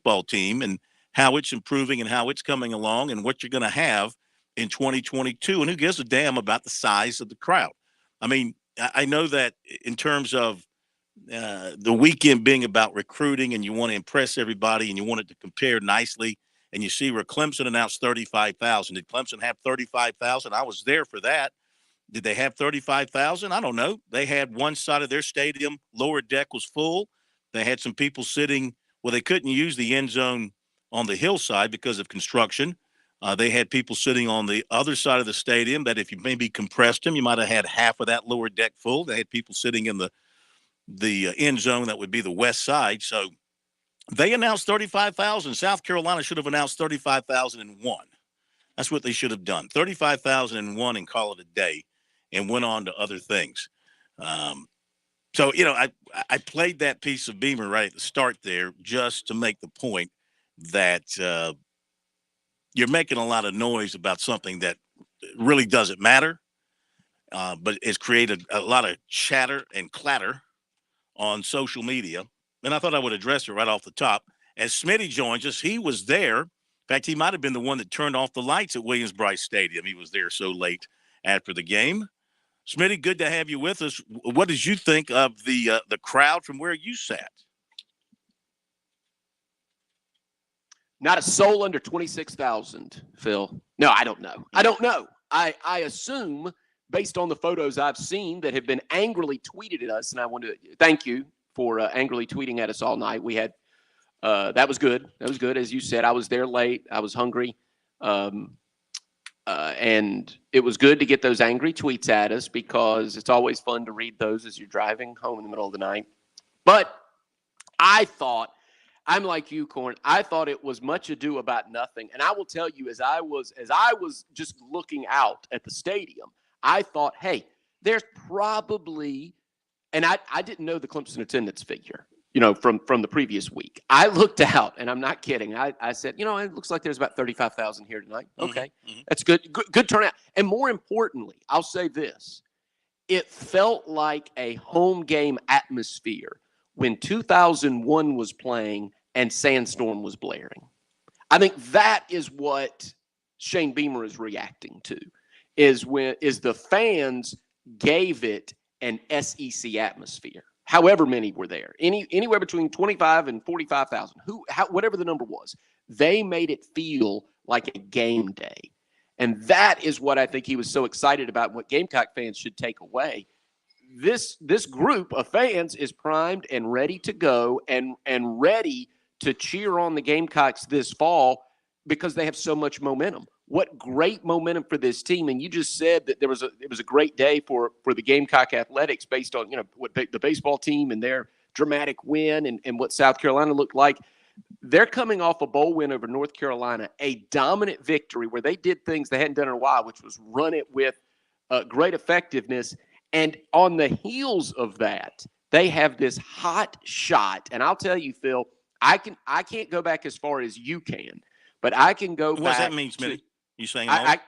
football team and how it's improving and how it's coming along and what you're going to have in 2022. And who gives a damn about the size of the crowd? I mean, I know that in terms of the weekend being about recruiting and you want to impress everybody and you want it to compare nicely, and you see where Clemson announced 35,000. Did Clemson have 35,000? I was there for that. Did they have 35,000? I don't know. They had one side of their stadium, lower deck was full. They had some people sitting well, they couldn't use the end zone on the hillside because of construction. They had people sitting on the other side of the stadium that if you maybe compressed them, you might have had half of that lower deck full. They had people sitting in the end zone that would be the west side. So they announced 35,000. South Carolina should have announced 35,001. That's what they should have done. 35,001 and call it a day and went on to other things. So, I played that piece of Beamer right at the start there just to make the point that you're making a lot of noise about something that really doesn't matter, but it's created a lot of chatter and clatter on social media. And I thought I would address it right off the top. As Smitty joins us, he was there. In fact, he might have been the one that turned off the lights at Williams-Brice Stadium. He was there so late after the game. Smitty, good to have you with us. What did you think of the crowd from where you sat? Not a soul under 26,000, Phil. No, I don't know. I assume, based on the photos I've seen that have been angrily tweeted at us, and I want to thank you for angrily tweeting at us all night. We had that was good. That was good. As you said, I was there late. I was hungry. And it was good to get those angry tweets at us because it's always fun to read those as you're driving home in the middle of the night. But I thought, I'm like you, Corn, I thought it was much ado about nothing. And I will tell you, as I was just looking out at the stadium, I thought, hey, there's probably, and I didn't know the Clemson attendance figure, from the previous week. I looked out, and I'm not kidding. I said, it looks like there's about 35,000 here tonight. Okay, that's good turnout. And more importantly, I'll say this. It felt like a home game atmosphere when 2001 was playing and Sandstorm was blaring. I think that is what Shane Beamer is reacting to, is the fans gave it an SEC atmosphere. However many were there, anywhere between 25 and 45,000, whatever the number was, they made it feel like a game day. And that is what I think he was so excited about, what Gamecock fans should take away. This group of fans is primed and ready to go and ready to cheer on the Gamecocks this fall because they have so much momentum. What great momentum for this team. And you just said that it was a great day for the Gamecock athletics based on, what the baseball team and their dramatic win and what South Carolina looked like. They're coming off a bowl win over North Carolina, a dominant victory where they did things they hadn't done in a while, which was run it with great effectiveness. And on the heels of that, they have this hot shot. And I'll tell you, Phil, I can't go back as far as you can, but I can go back. What does that mean, Smitty? You saying I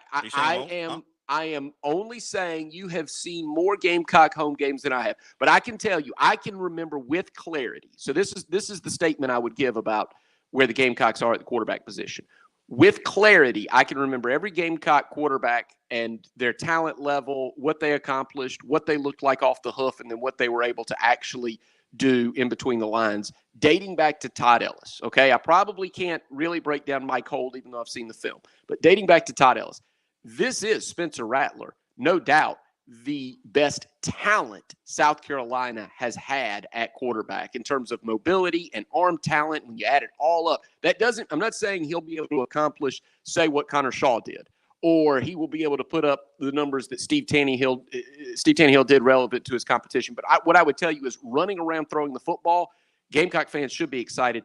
am only saying you have seen more Gamecock home games than I have. But I can tell you, I can remember with clarity. So this is the statement I would give about where the Gamecocks are at the quarterback position. With clarity, I can remember every Gamecock quarterback and their talent level, what they accomplished, what they looked like off the hoof, and then what they were able to actually do in between the lines, dating back to Todd Ellis. Okay, I probably can't really break down Mike Holt, even though I've seen the film, but dating back to Todd Ellis, this is Spencer Rattler, no doubt the best talent South Carolina has had at quarterback in terms of mobility and arm talent. When you add it all up, I'm not saying he'll be able to accomplish, say, what Connor Shaw did, or he will be able to put up the numbers that Steve Tannehill did relevant to his competition. But what I would tell you is running around throwing the football, Gamecock fans should be excited.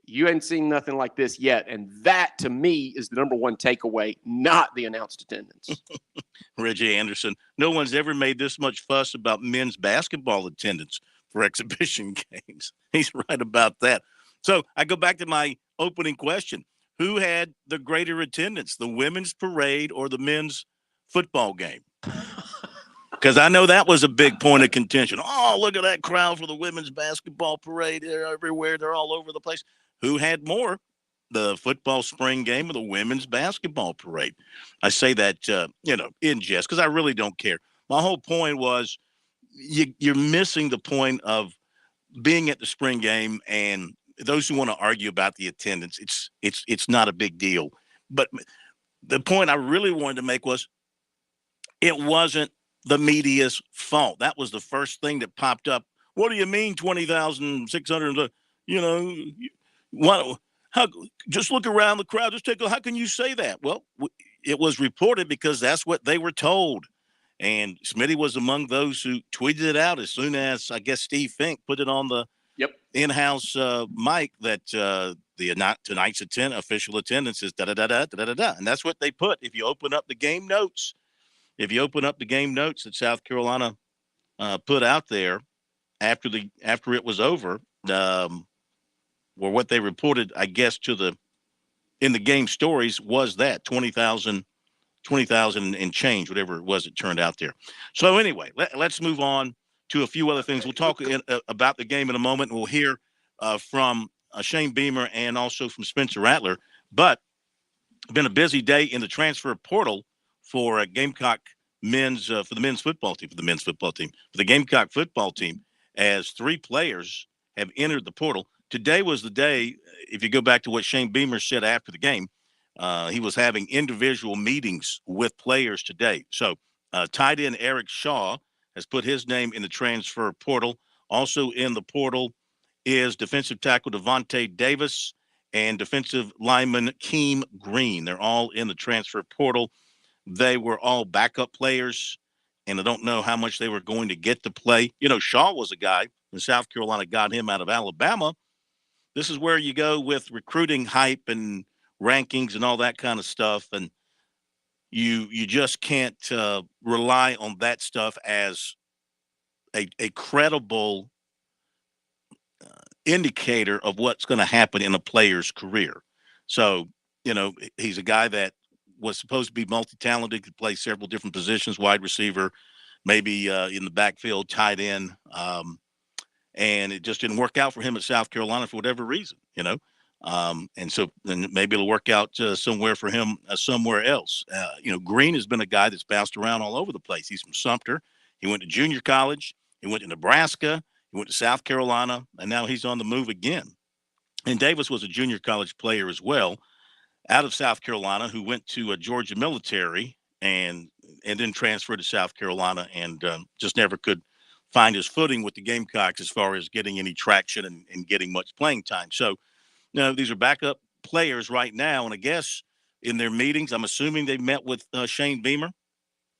You ain't seen nothing like this yet. And that, to me, is the number one takeaway, not the announced attendance. Reggie Anderson, no one's ever made this much fuss about men's basketball attendance for exhibition games. He's right about that. So I go back to my opening question. Who had the greater attendance, the women's parade or the men's football game? Because I know that was a big point of contention. Oh, look at that crowd for the women's basketball parade. They're everywhere. They're all over the place. who had more, the football spring game or the women's basketball parade. I say that, in jest, because I really don't care. My whole point was you're missing the point of being at the spring game, and those who want to argue about the attendance, it's not a big deal. But the point I really wanted to make was it wasn't the media's fault. That was the first thing that popped up. What do you mean 20,600? What? How? Just look around the crowd. Just take a. How can you say that? Well, it was reported because that's what they were told. And Smitty was among those who tweeted it out as soon as, I guess, Steve Fink put it on the in-house mic that tonight's official attendance is da-da-da-da-da-da-da. And that's what they put. If you open up the game notes that South Carolina put out there after it was over, or what they reported, I guess, in the game stories was that 20,000 and change, whatever it was, it turned out there. So anyway, let's move on to a few other things. We'll talk about the game in a moment. We'll hear from Shane Beamer and also from Spencer Rattler. But it's been a busy day in the transfer portal for Gamecock men's for the men's football team, for the Gamecock football team, as 3 players have entered the portal. Today was the day, if you go back to what Shane Beamer said after the game, he was having individual meetings with players today. So tight end Eric Shaw has put his name in the transfer portal. Also in the portal is defensive tackle Devontae Davis and defensive lineman Keem Green. They're all in the transfer portal. They were all backup players, and I don't know how much they were going to get to play. Shaw was a guy, and South Carolina got him out of Alabama. This is where you go with recruiting hype and rankings and all that kind of stuff, and you just can't rely on that stuff as a credible indicator of what's going to happen in a player's career. So, he's a guy that was supposed to be multi-talented, could play several different positions, wide receiver, maybe in the backfield, tight end, and it just didn't work out for him at South Carolina for whatever reason, and so then maybe it'll work out somewhere for him somewhere else. Green has been a guy that's bounced around all over the place. He's from Sumter. He went to junior college. He went to Nebraska. He went to South Carolina, and now he's on the move again. And Davis was a junior college player as well, out of South Carolina, who went to Georgia Military and then transferred to South Carolina, and just never could find his footing with the Gamecocks as far as getting any traction and getting much playing time. So, these are backup players right now, and I guess in their meetings, I'm assuming they met with Shane Beamer,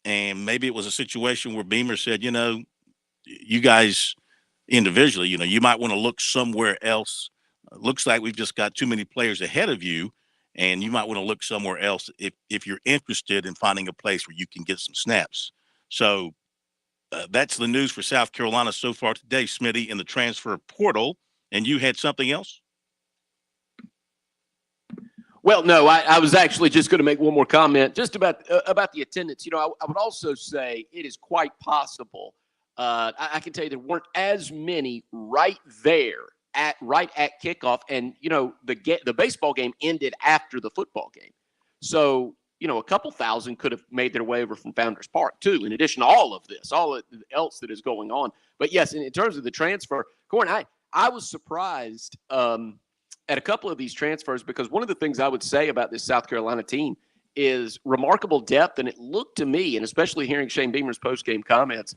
and maybe it was a situation where Beamer said, you guys individually, you might want to look somewhere else. Looks like we've just got too many players ahead of you, and you might want to look somewhere else if you're interested in finding a place where you can get some snaps. So that's the news for South Carolina so far today, Smitty, in the transfer portal. And you had something else? Well, no, I was actually just going to make one more comment just about the attendance. I would also say it is quite possible. I can tell you there weren't as many right there at kickoff, and the baseball game ended after the football game, so a couple thousand could have made their way over from Founders Park too. In addition to all else that is going on, but yes, in terms of the transfer, Corn, I was surprised at a couple of these transfers, because one of the things I would say about this South Carolina team is remarkable depth, and it looked to me, and especially hearing Shane Beamer's post-game comments,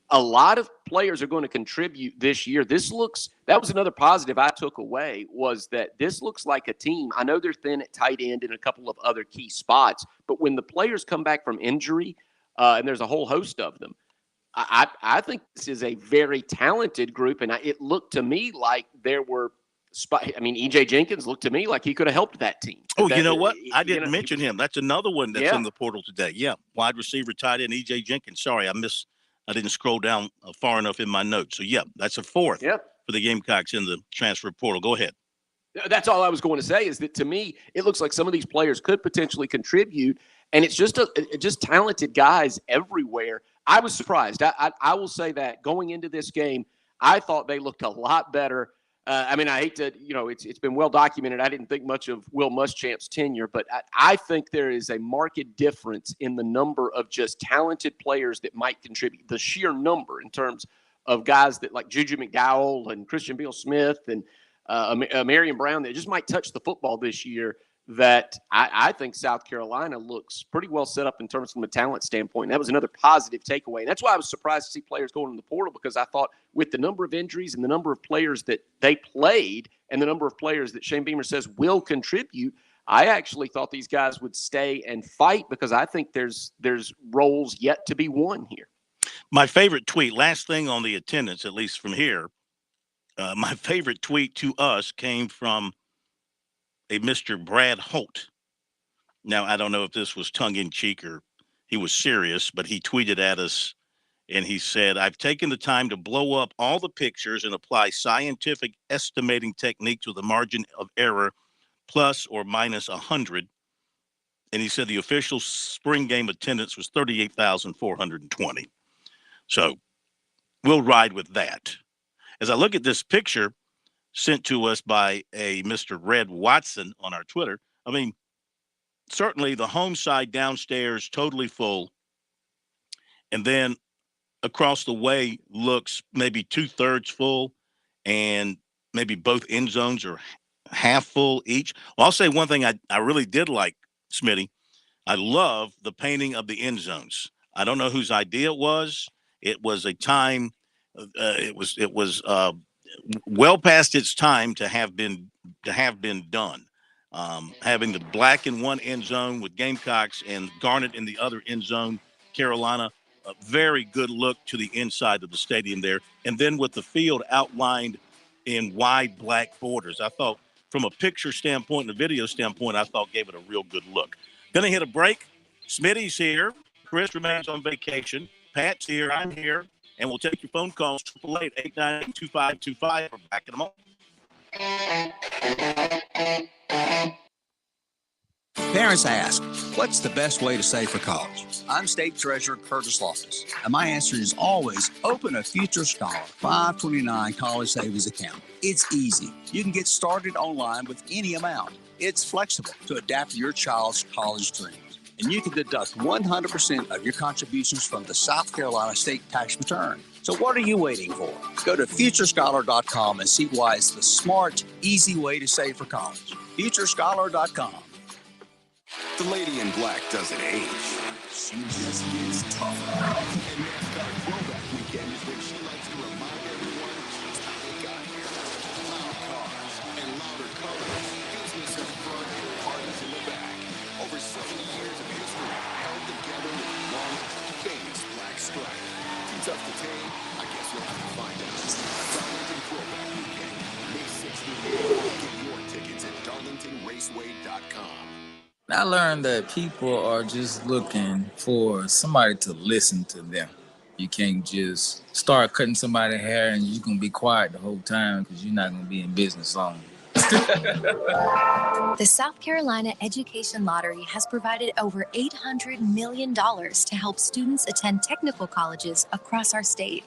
a lot of players are going to contribute this year. That was another positive I took away, was that this looks like a team. I know they're thin at tight end and a couple of other key spots, but when the players come back from injury, and there's a whole host of them, I think this is a very talented group, and it looked to me like there were E.J. Jenkins looked to me like he could have helped that team. You know what? I didn't mention him. That's another one that's in the portal today. Yeah, wide receiver, tight end, E.J. Jenkins. Sorry, I didn't scroll down far enough in my notes. So, that's a fourth for the Gamecocks in the transfer portal. Go ahead. That's all I was going to say, is that to me, it looks like some of these players could potentially contribute, and it's just talented guys everywhere. I was surprised. I will say that going into this game, I thought they looked a lot better I mean, I hate to, it's been well documented. I didn't think much of Will Muschamp's tenure, but I think there is a marked difference in the number of just talented players that might contribute, the sheer number in terms of guys that like Juju McDowell and Christian Beal-Smith and Marion Brown that just might touch the football this year, that I think South Carolina looks pretty well set up in terms from a talent standpoint. And that was another positive takeaway. And that's why I was surprised to see players going in the portal, because I thought with the number of injuries and the number of players that they played and the number of players that Shane Beamer says will contribute, I actually thought these guys would stay and fight, because I think there's roles yet to be won here. My favorite tweet, last thing on the attendance, at least from here, my favorite tweet to us came from a Mr. Brad Holt. Now, I don't know if this was tongue-in-cheek or he was serious, but he tweeted at us, and he said, "I've taken the time to blow up all the pictures and apply scientific estimating techniques with a margin of error plus or minus 100." And he said the official spring game attendance was 38,420. So we'll ride with that. As I look at this picture sent to us by a Mr. Red Watson on our Twitter, I mean, certainly the home side downstairs totally full, and then across the way looks maybe 2/3 full, and maybe both end zones are half full each. Well, I'll say one thing I really did like, Smitty. I love the painting of the end zones. I don't know whose idea it was. It was a time. It was well past its time to have been done. Having the black in one end zone with Gamecocks and garnet in the other end zone, Carolina, a very good look to the inside of the stadium there. And then with the field outlined in wide black borders, I thought from a picture standpoint and a video standpoint, I thought gave it a real good look. Going to hit a break. Smitty's here. Chris remains on vacation. Pat's here. I'm here. And we'll take your phone calls, 888-898-2525. We're back in a moment. Parents ask, what's the best way to save for college? I'm State Treasurer Curtis Loftus, and my answer is always open a Future Scholar 529 college savings account. It's easy. You can get started online with any amount. It's flexible to adapt to your child's college dreams. And you can deduct 100% of your contributions from the South Carolina state tax return. So what are you waiting for? Go to futurescholar.com and see why it's the smart, easy way to save for college. Futurescholar.com. The lady in black doesn't age. She just gets tougher. And NASCAR Throwback Weekend is when she likes to remind everyone just how they got here. Loud cars and louder colors. Business in the front and parties in the back. Over 70 years of history held together with one famous black stripe. Too tough to tame? I guess you'll have to find out. Darlington Throwback Weekend, May 16th. Get your tickets at darlingtonraceway.com. I learned that people are just looking for somebody to listen to them. You can't just start cutting somebody's hair and you're going to be quiet the whole time because you're not going to be in business long. The South Carolina Education Lottery has provided over $800 million to help students attend technical colleges across our state,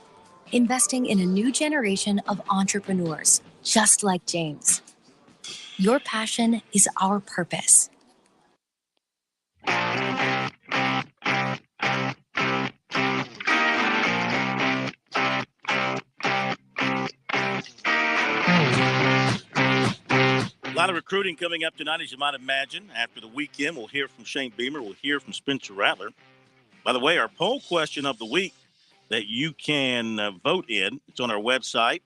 investing in a new generation of entrepreneurs, just like James. Your passion is our purpose. A lot of recruiting coming up tonight, as you might imagine. After the weekend, we'll hear from Shane Beamer. We'll hear from Spencer Rattler. By the way, our poll question of the week that you can vote in, it's on our website,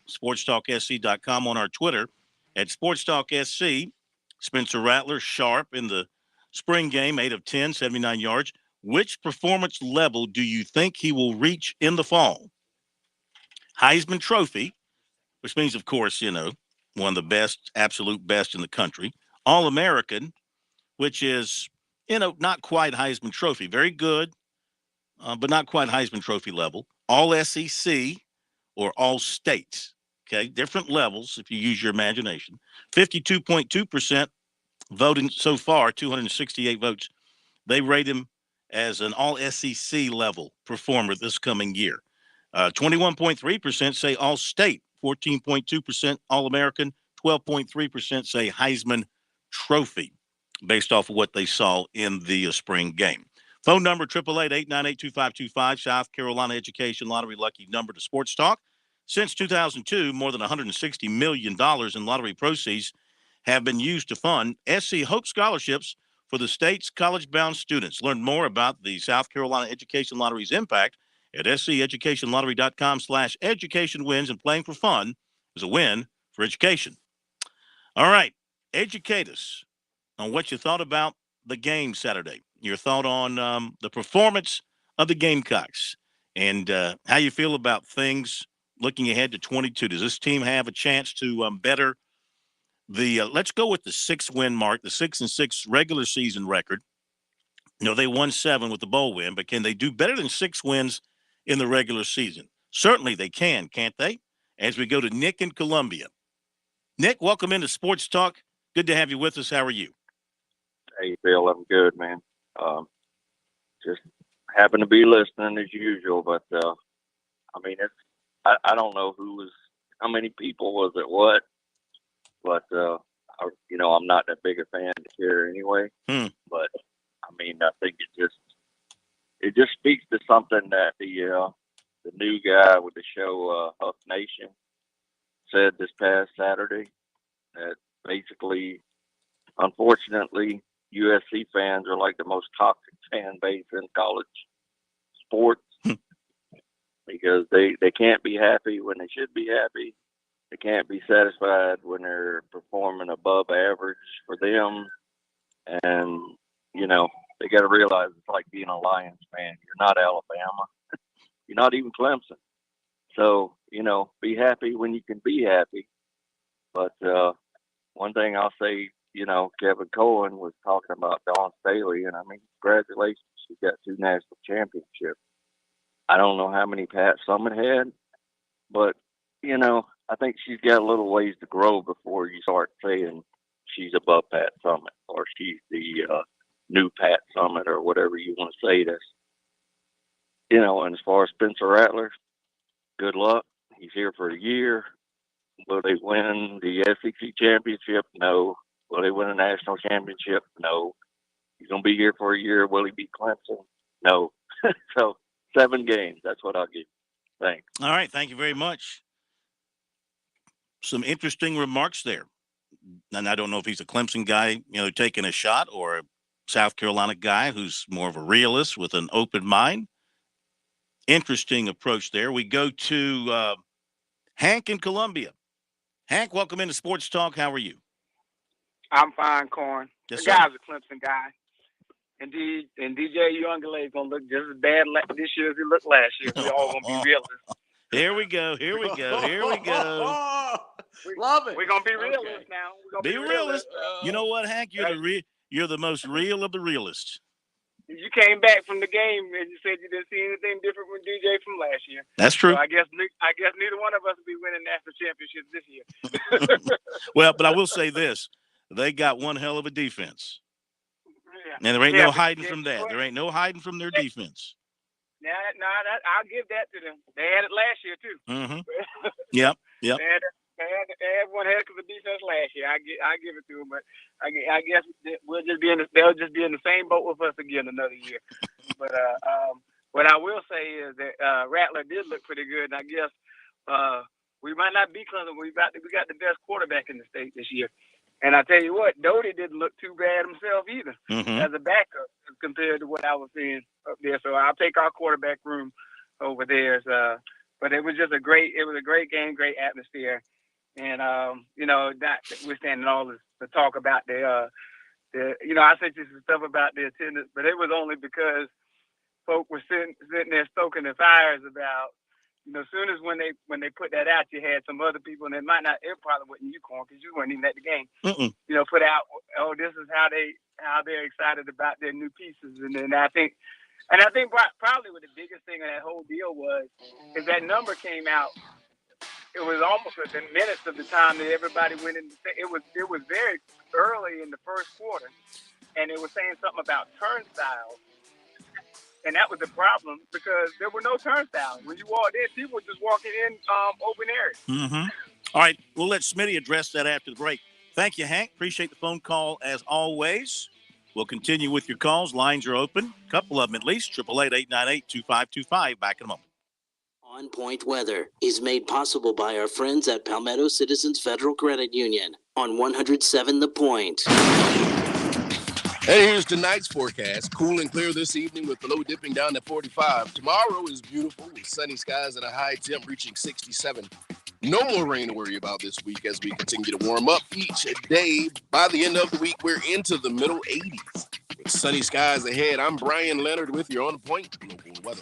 SportsTalkSC.com, on our Twitter, at SportsTalkSC. Spencer Rattler, sharp in the spring game, 8 of 10, 79 yards. Which performance level do you think he will reach in the fall? Heisman Trophy, which means, of course, one of the best, absolute best in the country. All-American, which is, not quite Heisman Trophy. Very good, but not quite Heisman Trophy level. All-SEC or All-State. Okay, different levels if you use your imagination. 52.2% voting so far, 268 votes. They rate him as an All-SEC level performer this coming year. 21.3% say All-State 14.2% All-American, 12.3% say Heisman Trophy, based off of what they saw in the spring game. Phone number, 888-898-2525, South Carolina Education Lottery lucky number to Sports Talk. Since 2002, more than $160 million in lottery proceeds have been used to fund SC Hope scholarships for the state's college-bound students. Learn more about the South Carolina Education Lottery's impact at sceducationlottery.com/education wins, and playing for fun is a win for education. All right, educate us on what you thought about the game Saturday, your thought on the performance of the Gamecocks, and how you feel about things looking ahead to 22. Does this team have a chance to better the let's go with the 6-win mark, the 6-6 regular season record? You know, they won 7 with the bowl win, but can they do better than 6 wins in the regular season? Certainly they can, can't they? As we go to Nick in Columbia. Nick, welcome into Sports Talk. Good to have you with us. How are you? Hey, Bill, I'm good, man. Just happen to be listening as usual, but I mean, I don't know how many people was it, what, but I'm not that big a fan here anyway. But I mean, I think it just speaks to something that the new guy with the show Huff Nation said this past Saturday, that basically, unfortunately, USC fans are like the most toxic fan base in college sports because they can't be happy when they should be happy. They can't be satisfied when they're performing above average for them. And, they got to realize it's like being a Lions fan. You're not Alabama. You're not even Clemson. So, be happy when you can be happy. But one thing I'll say, Kevin Cohen was talking about Dawn Staley, and I mean, congratulations. She got 2 national championships. I don't know how many Pat Summitt had, but, I think she's got a little ways to grow before you start saying she's above Pat Summitt or she's the new Pat Summitt or whatever you want to say. And as far as Spencer Rattler, good luck. He's here for a year. Will they win the SEC championship? No. Will they win a national championship? No. He's going to be here for a year. Will he beat Clemson? No. So 7 games. That's what I'll give you. Thanks. All right. Thank you very much. Some interesting remarks there. And I don't know if he's a Clemson guy, taking a shot, or a South Carolina guy who's more of a realist with an open mind. Interesting approach there. We go to Hank in Columbia. Hank, welcome into Sports Talk. How are you? I'm fine, Corn. Yes, the sir. guy's a Clemson guy. And DJ Youngale is going to look just as bad this year as he looked last year. We all going to be realists. Here we go. Love it. We're going to be realists now. We're gonna be realist. You know what, Hank? You're the most real of the realists. You came back from the game and you said you didn't see anything different from DJ from last year. That's true. So I guess neither one of us will be winning national championships this year. Well, but I will say this. They got one hell of a defense. Yeah. And there ain't no hiding from that. There ain't no hiding from their defense. I'll give that to them. They had it last year, too. Mm-hmm. Yep. They had one heck of a defense last year. I give it to them, but I guess they'll just be in the same boat with us again another year. But what I will say is that Rattler did look pretty good, and I guess we might not be Clemson. We got the best quarterback in the state this year. And I tell you what, Doty didn't look too bad himself either as a backup compared to what I was seeing up there. So I'll take our quarterback room over there. But it was just a great game, great atmosphere. And, we're standing all this to talk about I said you some stuff about the attendance, but it was only because folk were sitting there stoking the fires about, as soon as when they put that out, you had some other people, and it probably wasn't you, Corn, because you weren't even at the game. Put out, this is how they're excited about their new pieces, and then I think probably what the biggest thing of that whole deal is that number came out. It was almost within minutes of the time that everybody went in. It was very early in the first quarter, and it was saying something about turnstiles. And that was the problem because there were no turnstiles. When you walked in, people were just walking in open areas. Mm-hmm. All right, we'll let Smitty address that after the break. Thank you, Hank. Appreciate the phone call as always. We'll continue with your calls. Lines are open, a couple of them at least. 888-898-2525. Back in a moment. On Point Weather is made possible by our friends at Palmetto Citizens Federal Credit Union on 107 The Point. And here's tonight's forecast. Cool and clear this evening with the low dipping down to 45. Tomorrow is beautiful with sunny skies and a high temp reaching 67. No more rain to worry about this week as we continue to warm up each day. By the end of the week, we're into the middle 80s. With sunny skies ahead, I'm Brian Leonard with your On Point local weather.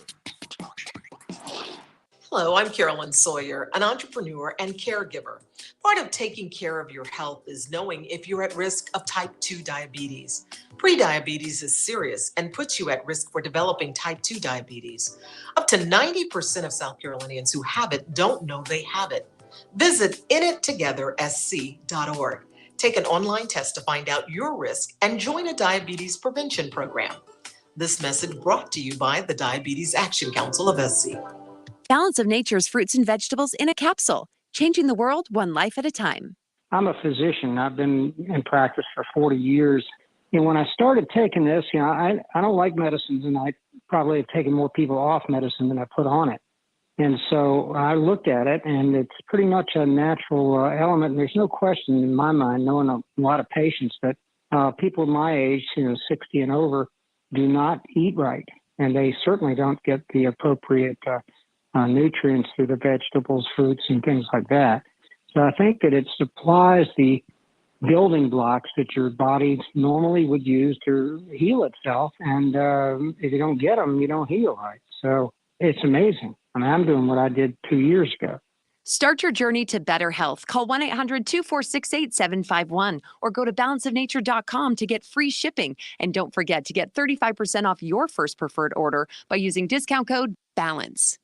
Hello, I'm Carolyn Sawyer, an entrepreneur and caregiver. Part of taking care of your health is knowing if you're at risk of type 2 diabetes. Prediabetes is serious and puts you at risk for developing type 2 diabetes. Up to 90% of South Carolinians who have it don't know they have it. Visit inittogethersc.org. Take an online test to find out your risk and join a diabetes prevention program. This message brought to you by the Diabetes Action Council of SC. Balance of Nature's fruits and vegetables in a capsule, changing the world one life at a time. I'm a physician. I've been in practice for 40 years. When I started taking this, I don't like medicines, and I probably have taken more people off medicine than I put on it. And so I looked at it, and it's pretty much a natural element. And there's no question in my mind, knowing a lot of patients, that people my age, 60 and over, do not eat right. And they certainly don't get the appropriate nutrients through the vegetables, fruits, and things like that. So I think that it supplies the building blocks that your body normally would use to heal itself. And if you don't get them, you don't heal right. So it's amazing. I'm doing what I did 2 years ago. Start your journey to better health. Call 1-800-246-8751 or go to balanceofnature.com to get free shipping. And don't forget to get 35% off your first preferred order by using discount code BALANCE.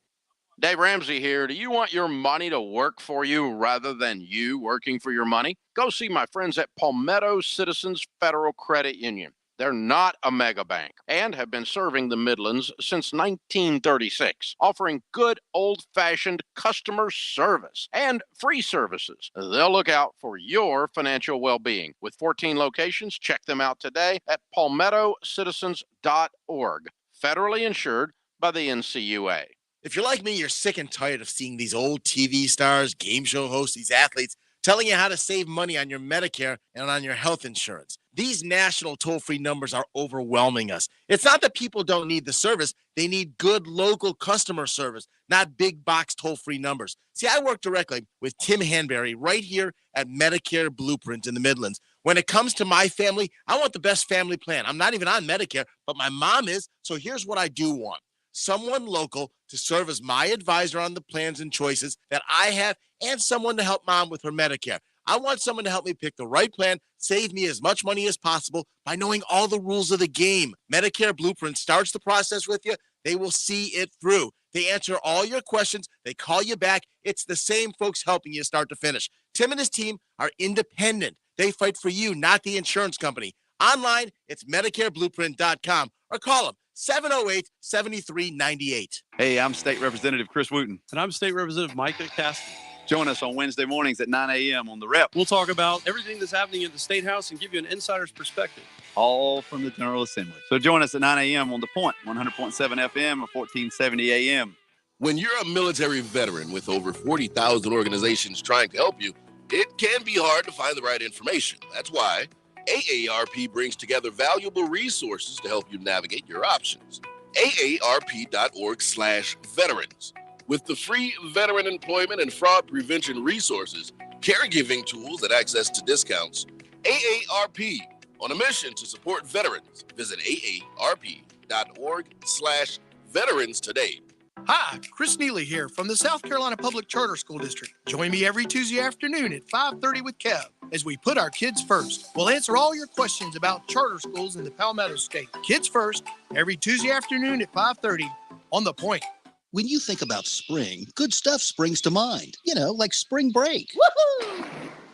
Dave Ramsey here. Do you want your money to work for you rather than you working for your money? Go see my friends at Palmetto Citizens Federal Credit Union. They're not a mega bank and have been serving the Midlands since 1936, offering good old-fashioned customer service and free services. They'll look out for your financial well-being. With 14 locations, check them out today at palmettocitizens.org. Federally insured by the NCUA. If you're like me, you're sick and tired of seeing these old TV stars, game show hosts, these athletes telling you how to save money on your Medicare and on your health insurance. These national toll-free numbers are overwhelming us. It's not that people don't need the service. They need good local customer service, not big box toll-free numbers. See, I work directly with Tim Hanberry right here at Medicare Blueprint in the Midlands. When it comes to my family, I want the best family plan. I'm not even on Medicare, but my mom is. So here's what I do want. Someone local to serve as my advisor on the plans and choices that I have, and someone to help mom with her Medicare. I want someone to help me pick the right plan, save me as much money as possible by knowing all the rules of the game. Medicare Blueprint starts the process with you. They will see it through. They answer all your questions. They call you back. It's the same folks helping you start to finish. Tim and his team are independent. They fight for you, not the insurance company. Online, it's MedicareBlueprint.com or call them 708-7398. Hey, I'm State Representative Chris Wooten. And I'm State Representative Micah Cassidy. Join us on Wednesday mornings at 9 a.m. on The Rep. We'll talk about everything that's happening at the State House and give you an insider's perspective. All from the General Assembly. So join us at 9 a.m. on The Point, 100.7 FM or 1470 a.m. When you're a military veteran with over 40,000 organizations trying to help you, it can be hard to find the right information. That's why AARP brings together valuable resources to help you navigate your options. AARP.org/veterans. With the free veteran employment and fraud prevention resources, caregiving tools, and access to discounts, AARP, on a mission to support veterans. Visit AARP.org/veterans today. Hi, Chris Neely here from the South Carolina Public Charter School District. Join me every Tuesday afternoon at 5:30 with Kev as we put our kids first. We'll answer all your questions about charter schools in the Palmetto State. Kids first, every Tuesday afternoon at 5:30 on The Point. When you think about spring, good stuff springs to mind. Like spring break. Woohoo!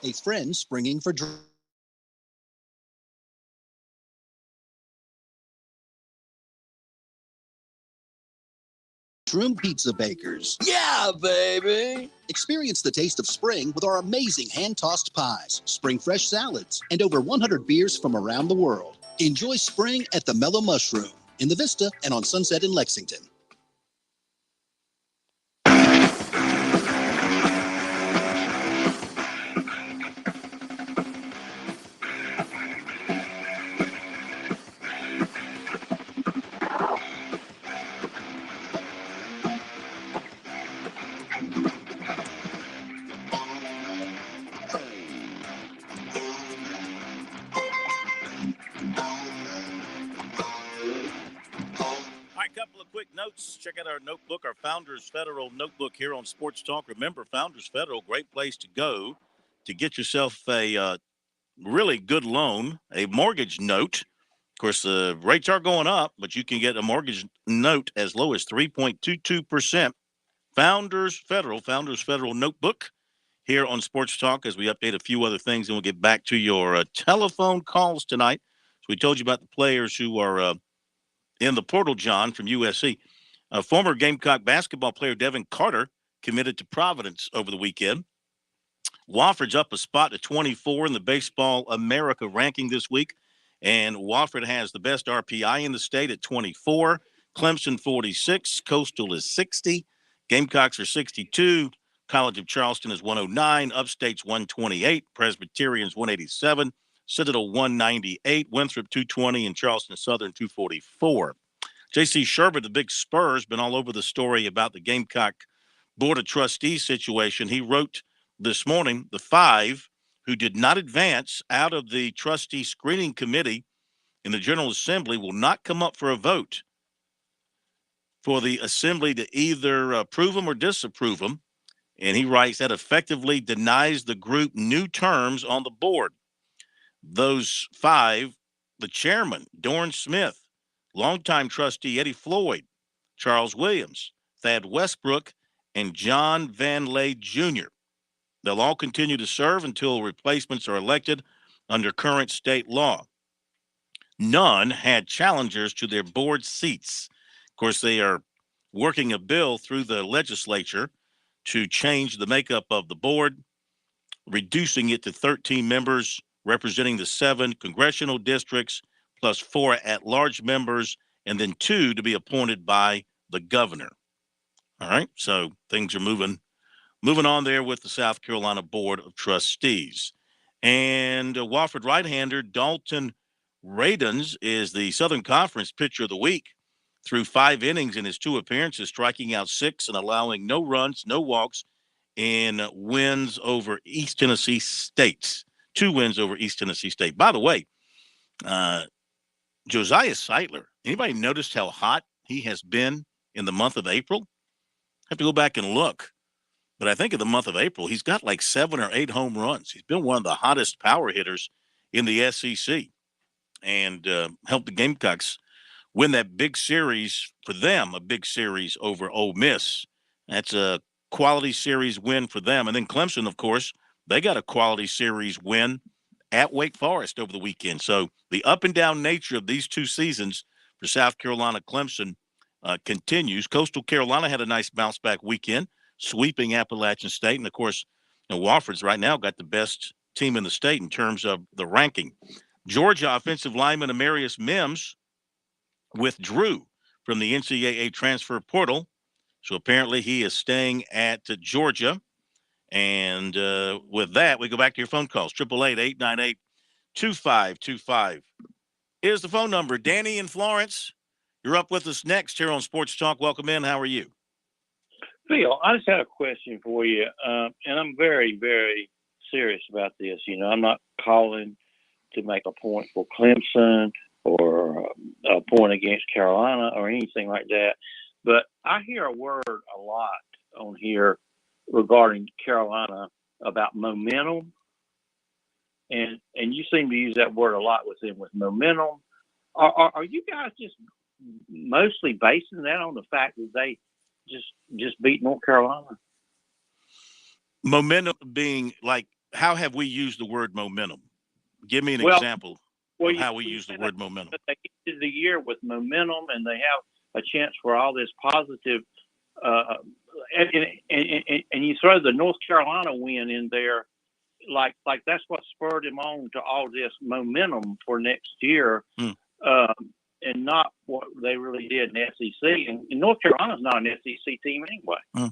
A friend springing for Mushroom Pizza Bakers. Yeah, baby! Experience the taste of spring with our amazing hand-tossed pies, spring fresh salads, and over 100 beers from around the world. Enjoy spring at the Mellow Mushroom in the Vista and on Sunset in Lexington. Quick notes. Check out our notebook, our Founders Federal notebook here on Sports Talk. Remember, Founders Federal, great place to go to get yourself a really good loan, a mortgage note. Of course, the rates are going up, but you can get a mortgage note as low as 3.22%. Founders Federal notebook here on Sports Talk as we update a few other things, and we'll get back to your telephone calls tonight. So we told you about the players who are in the portal, John, from USC. Former Gamecock basketball player Devin Carter committed to Providence over the weekend. Wofford's up a spot to 24 in the Baseball America ranking this week, and Wofford has the best RPI in the state at 24. Clemson 46, Coastal is 60, Gamecocks are 62, College of Charleston is 109, Upstate's 128, Presbyterian's 187, Citadel 198, Winthrop 220, and Charleston Southern 244. J.C. Sherbert, the big Spurs, been all over the story about the Gamecock Board of Trustees situation. He wrote this morning, the 5 who did not advance out of the trustee screening committee in the General Assembly will not come up for a vote for the Assembly to either approve them or disapprove them. And he writes that effectively denies the group new terms on the board. Those 5, the chairman, Dorn Smith, longtime trustee Eddie Floyd, Charles Williams, Thad Westbrook, and John Van Lay Jr. They'll all continue to serve until replacements are elected under current state law. None had challengers to their board seats. Of course, they are working a bill through the legislature to change the makeup of the board, reducing it to 13 members representing the 7 congressional districts plus 4 at-large members, and then 2 to be appointed by the governor. All right, so things are moving on there with the South Carolina Board of Trustees. And Wofford right-hander Dalton Radens is the Southern Conference Pitcher of the Week through 5 innings in his 2 appearances, striking out 6 and allowing no runs, no walks in wins over East Tennessee State. 2 wins over East Tennessee State. By the way, Josiah Seitler, anybody noticed how hot he has been in the month of April? I have to go back and look. But I think in the month of April, he's got like 7 or 8 home runs. He's been one of the hottest power hitters in the SEC and helped the Gamecocks win that big series for them, a big series over Ole Miss. That's a quality series win for them. And then Clemson, of course, they got a quality series win at Wake Forest over the weekend. So the up and down nature of these 2 seasons for South Carolina Clemson continues. Coastal Carolina had a nice bounce back weekend, sweeping Appalachian State. And of course, Wofford's right now got the best team in the state in terms of the ranking. Georgia offensive lineman Amarius Mims withdrew from the NCAA transfer portal. So apparently he is staying at Georgia. And with that, we go back to your phone calls. 888-898-2525 is the phone number. Danny in Florence, you're up with us next here on Sports Talk. Welcome in. How are you? Phil, I just had a question for you. And I'm very, very serious about this. You know, I'm not calling to make a point for Clemson or a point against Carolina or anything like that. But I hear a word a lot on here regarding Carolina about momentum. And you seem to use that word a lot with them, with momentum. Are you guys just mostly basing that on the fact that they just beat North Carolina? Momentum being like, how have we used the word momentum? Give me an example of how we use the word momentum. They ended the year with momentum, and they have a chance for all this positive and you throw the North Carolina win in there, like that's what spurred him on to all this momentum for next year, and not what they really did in the SEC. And North Carolina's not an SEC team anyway.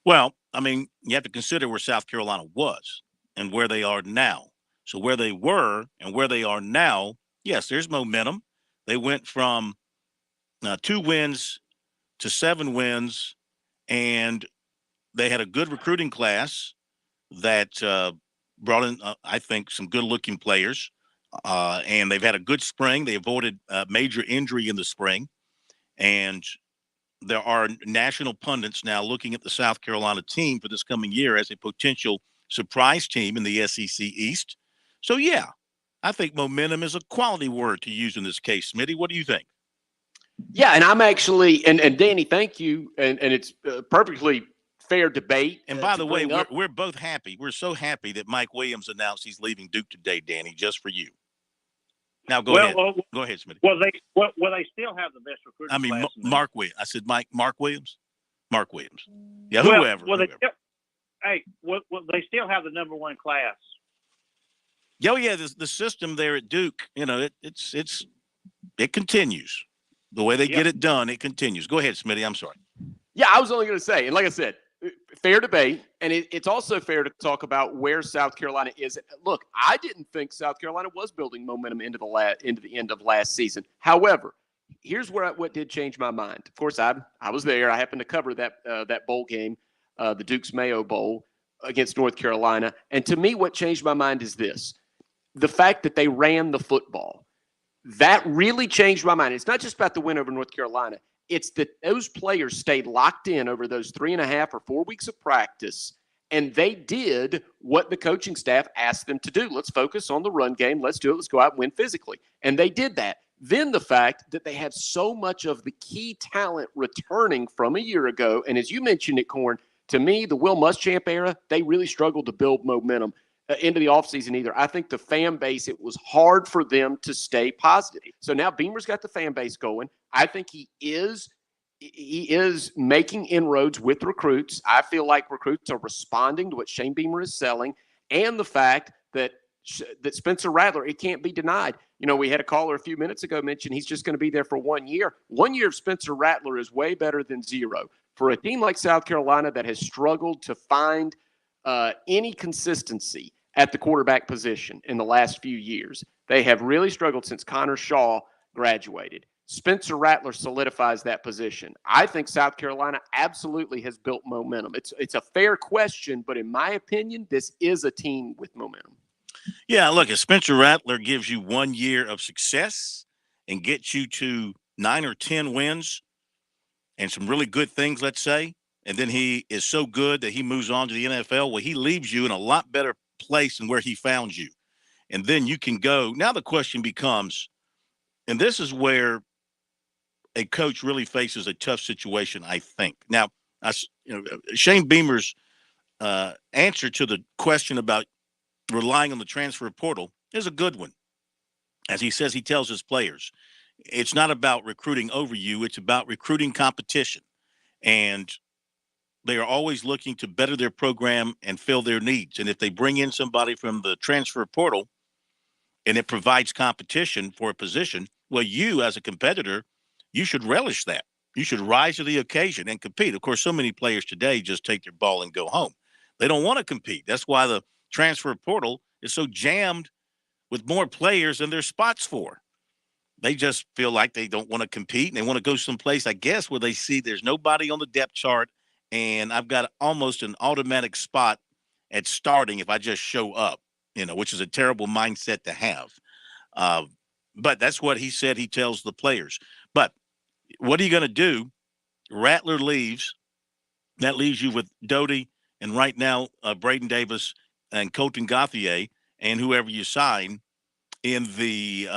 Well, I mean, you have to consider where South Carolina was and where they are now. So where they were and where they are now, yes, there's momentum. They went from 2 wins to 7 wins, and they had a good recruiting class that brought in, I think, some good-looking players. And they've had a good spring. They avoided major injury in the spring. And there are national pundits now looking at the South Carolina team for this coming year as a potential surprise team in the SEC East. So, yeah, I think momentum is a quality word to use in this case. Smitty, what do you think? Yeah, and I'm actually, and Danny, thank you, and it's perfectly fair debate. And by the way, we're both happy. We're so happy that Mike Williams announced he's leaving Duke today, Danny, just for you. Now go ahead. Go ahead, Smitty. Well, they still have the best recruiting. I mean, class Mark Williams. I said Mark Williams. Mark Williams. Yeah, whoever. Well, they still have the number 1 class. Oh yeah, the system there at Duke, you know, it continues. The way they get it done, it continues. Go ahead, Smitty. I'm sorry. Yeah, I was only going to say, and like I said, fair debate, and it's also fair to talk about where South Carolina is. Look, I didn't think South Carolina was building momentum into the end of last season. However, here's what did change my mind. Of course, I was there. I happened to cover that bowl game, the Duke's Mayo Bowl against North Carolina. And to me, what changed my mind is this: the fact that they ran the football. That really changed my mind. It's not just about the win over North Carolina. It's that those players stayed locked in over those 3.5 or 4 weeks of practice, and they did what the coaching staff asked them to do. Let's focus on the run game. Let's do it. Let's go out and win physically. And they did that. Then the fact that they have so much of the key talent returning from a year ago, and as you mentioned it, Corn, to me, the Will Muschamp era, they really struggled to build momentum into the offseason either. I think the fan base, it was hard for them to stay positive. So now Beamer's got the fan base going. I think he is making inroads with recruits. I feel like recruits are responding to what Shane Beamer is selling, and the fact that Spencer Rattler, it can't be denied. You know, we had a caller a few minutes ago mention he's just going to be there for 1 year. 1 year of Spencer Rattler is way better than 0. For a team like South Carolina that has struggled to find any consistency at the quarterback position in the last few years. They have really struggled since Connor Shaw graduated. Spencer Rattler solidifies that position. I think South Carolina absolutely has built momentum. It's a fair question, but in my opinion, this is a team with momentum. Yeah, look, if Spencer Rattler gives you 1 year of success and gets you to 9 or 10 wins and some really good things, let's say, and then he is so good that he moves on to the NFL, well, he leaves you in a lot better place than where he found you. And then you can go. Now the question becomes, and this is where a coach really faces a tough situation, I think. Now, Shane Beamer's answer to the question about relying on the transfer portal is a good one. As he says, he tells his players, it's not about recruiting over you. It's about recruiting competition. And they are always looking to better their program and fill their needs. And if they bring in somebody from the transfer portal and it provides competition for a position, well, you as a competitor, you should relish that. You should rise to the occasion and compete. Of course, so many players today just take their ball and go home. They don't want to compete. That's why the transfer portal is so jammed with more players than there's spots for. They just feel like they don't want to compete, and they want to go someplace, I guess, where they see there's nobody on the depth chart, and I've got almost an automatic spot at starting if I just show up, which is a terrible mindset to have. But that's what he said he tells the players. But what are you going to do? Rattler leaves. That leaves you with Doty and right now Braden Davis and Colton Gauthier and whoever you sign in the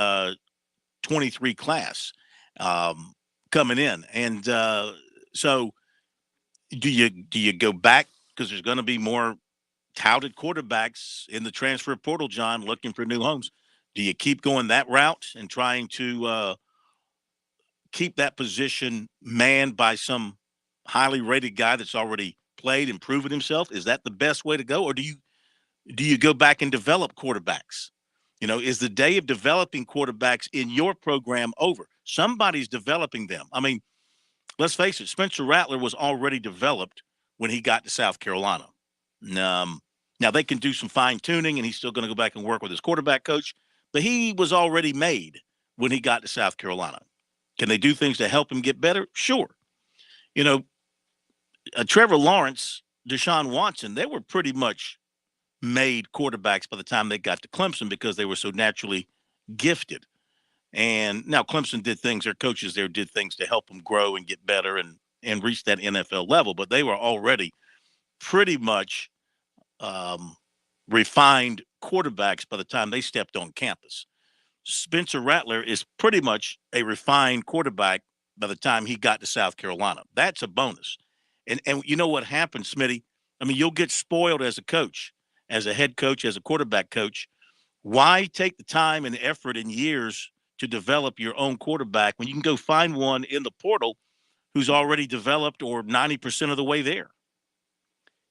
23 class coming in. And so do you go back because there's going to be more touted quarterbacks in the transfer portal, John, looking for new homes? Do you keep going that route and trying to keep that position manned by some highly rated guy that's already played and proven himself? Is that the best way to go? Or do you go back and develop quarterbacks? Is the day of developing quarterbacks in your program over? Somebody's developing them. I mean, let's face it, Spencer Rattler was already developed when he got to South Carolina. Now they can do some fine tuning, and he's still going to go back and work with his quarterback coach, but he was already made when he got to South Carolina. Can they do things to help him get better? Sure. Trevor Lawrence, Deshaun Watson, they were pretty much made quarterbacks by the time they got to Clemson because they were so naturally gifted. And now Clemson did things, their coaches there did things to help them grow and get better and reach that NFL level, but they were already pretty much refined quarterbacks by the time they stepped on campus. Spencer Rattler is pretty much a refined quarterback by the time he got to South Carolina. That's a bonus. And you know what happens, Smitty? I mean, you'll get spoiled as a coach, as a head coach, as a quarterback coach. Why take the time and effort and years to develop your own quarterback when you can go find one in the portal who's already developed or 90% of the way there?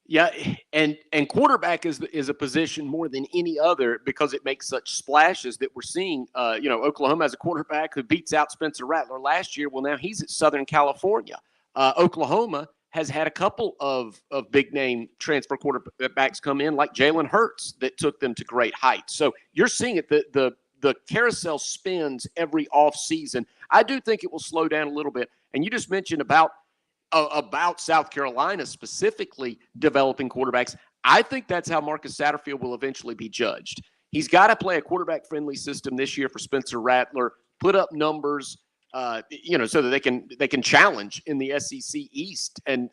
Yeah, and quarterback is a position more than any other because it makes such splashes that we're seeing. Oklahoma has a quarterback who beats out Spencer Rattler last year. Well, now he's at Southern California. Oklahoma has had a couple of big name transfer quarterbacks come in, like Jalen Hurts, that took them to great heights. So you're seeing it. The carousel spins every offseason. I do think it will slow down a little bit. And you just mentioned about South Carolina specifically developing quarterbacks. I think that's how Marcus Satterfield will eventually be judged. He's got to play a quarterback-friendly system this year for Spencer Rattler, put up numbers, so that they can challenge in the SEC East and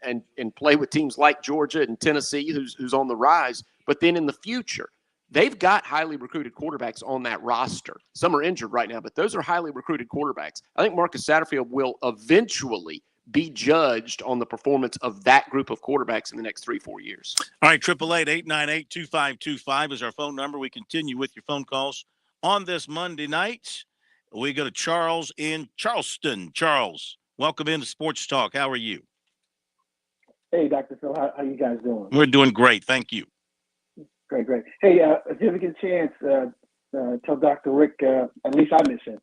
play with teams like Georgia and Tennessee, who's on the rise. But then in the future, they've got highly recruited quarterbacks on that roster. Some are injured right now, but those are highly recruited quarterbacks. I think Marcus Satterfield will eventually be judged on the performance of that group of quarterbacks in the next 3-4 years. All right, 888-898-2525 is our phone number. We continue with your phone calls on this Monday night. We go to Charles in Charleston. Charles, welcome into Sports Talk. How are you? Hey, Dr. Phil, how you guys doing? We're doing great. Thank you. Great. Hey, if you ever get a chance, tell Dr. Rick, at least I miss him.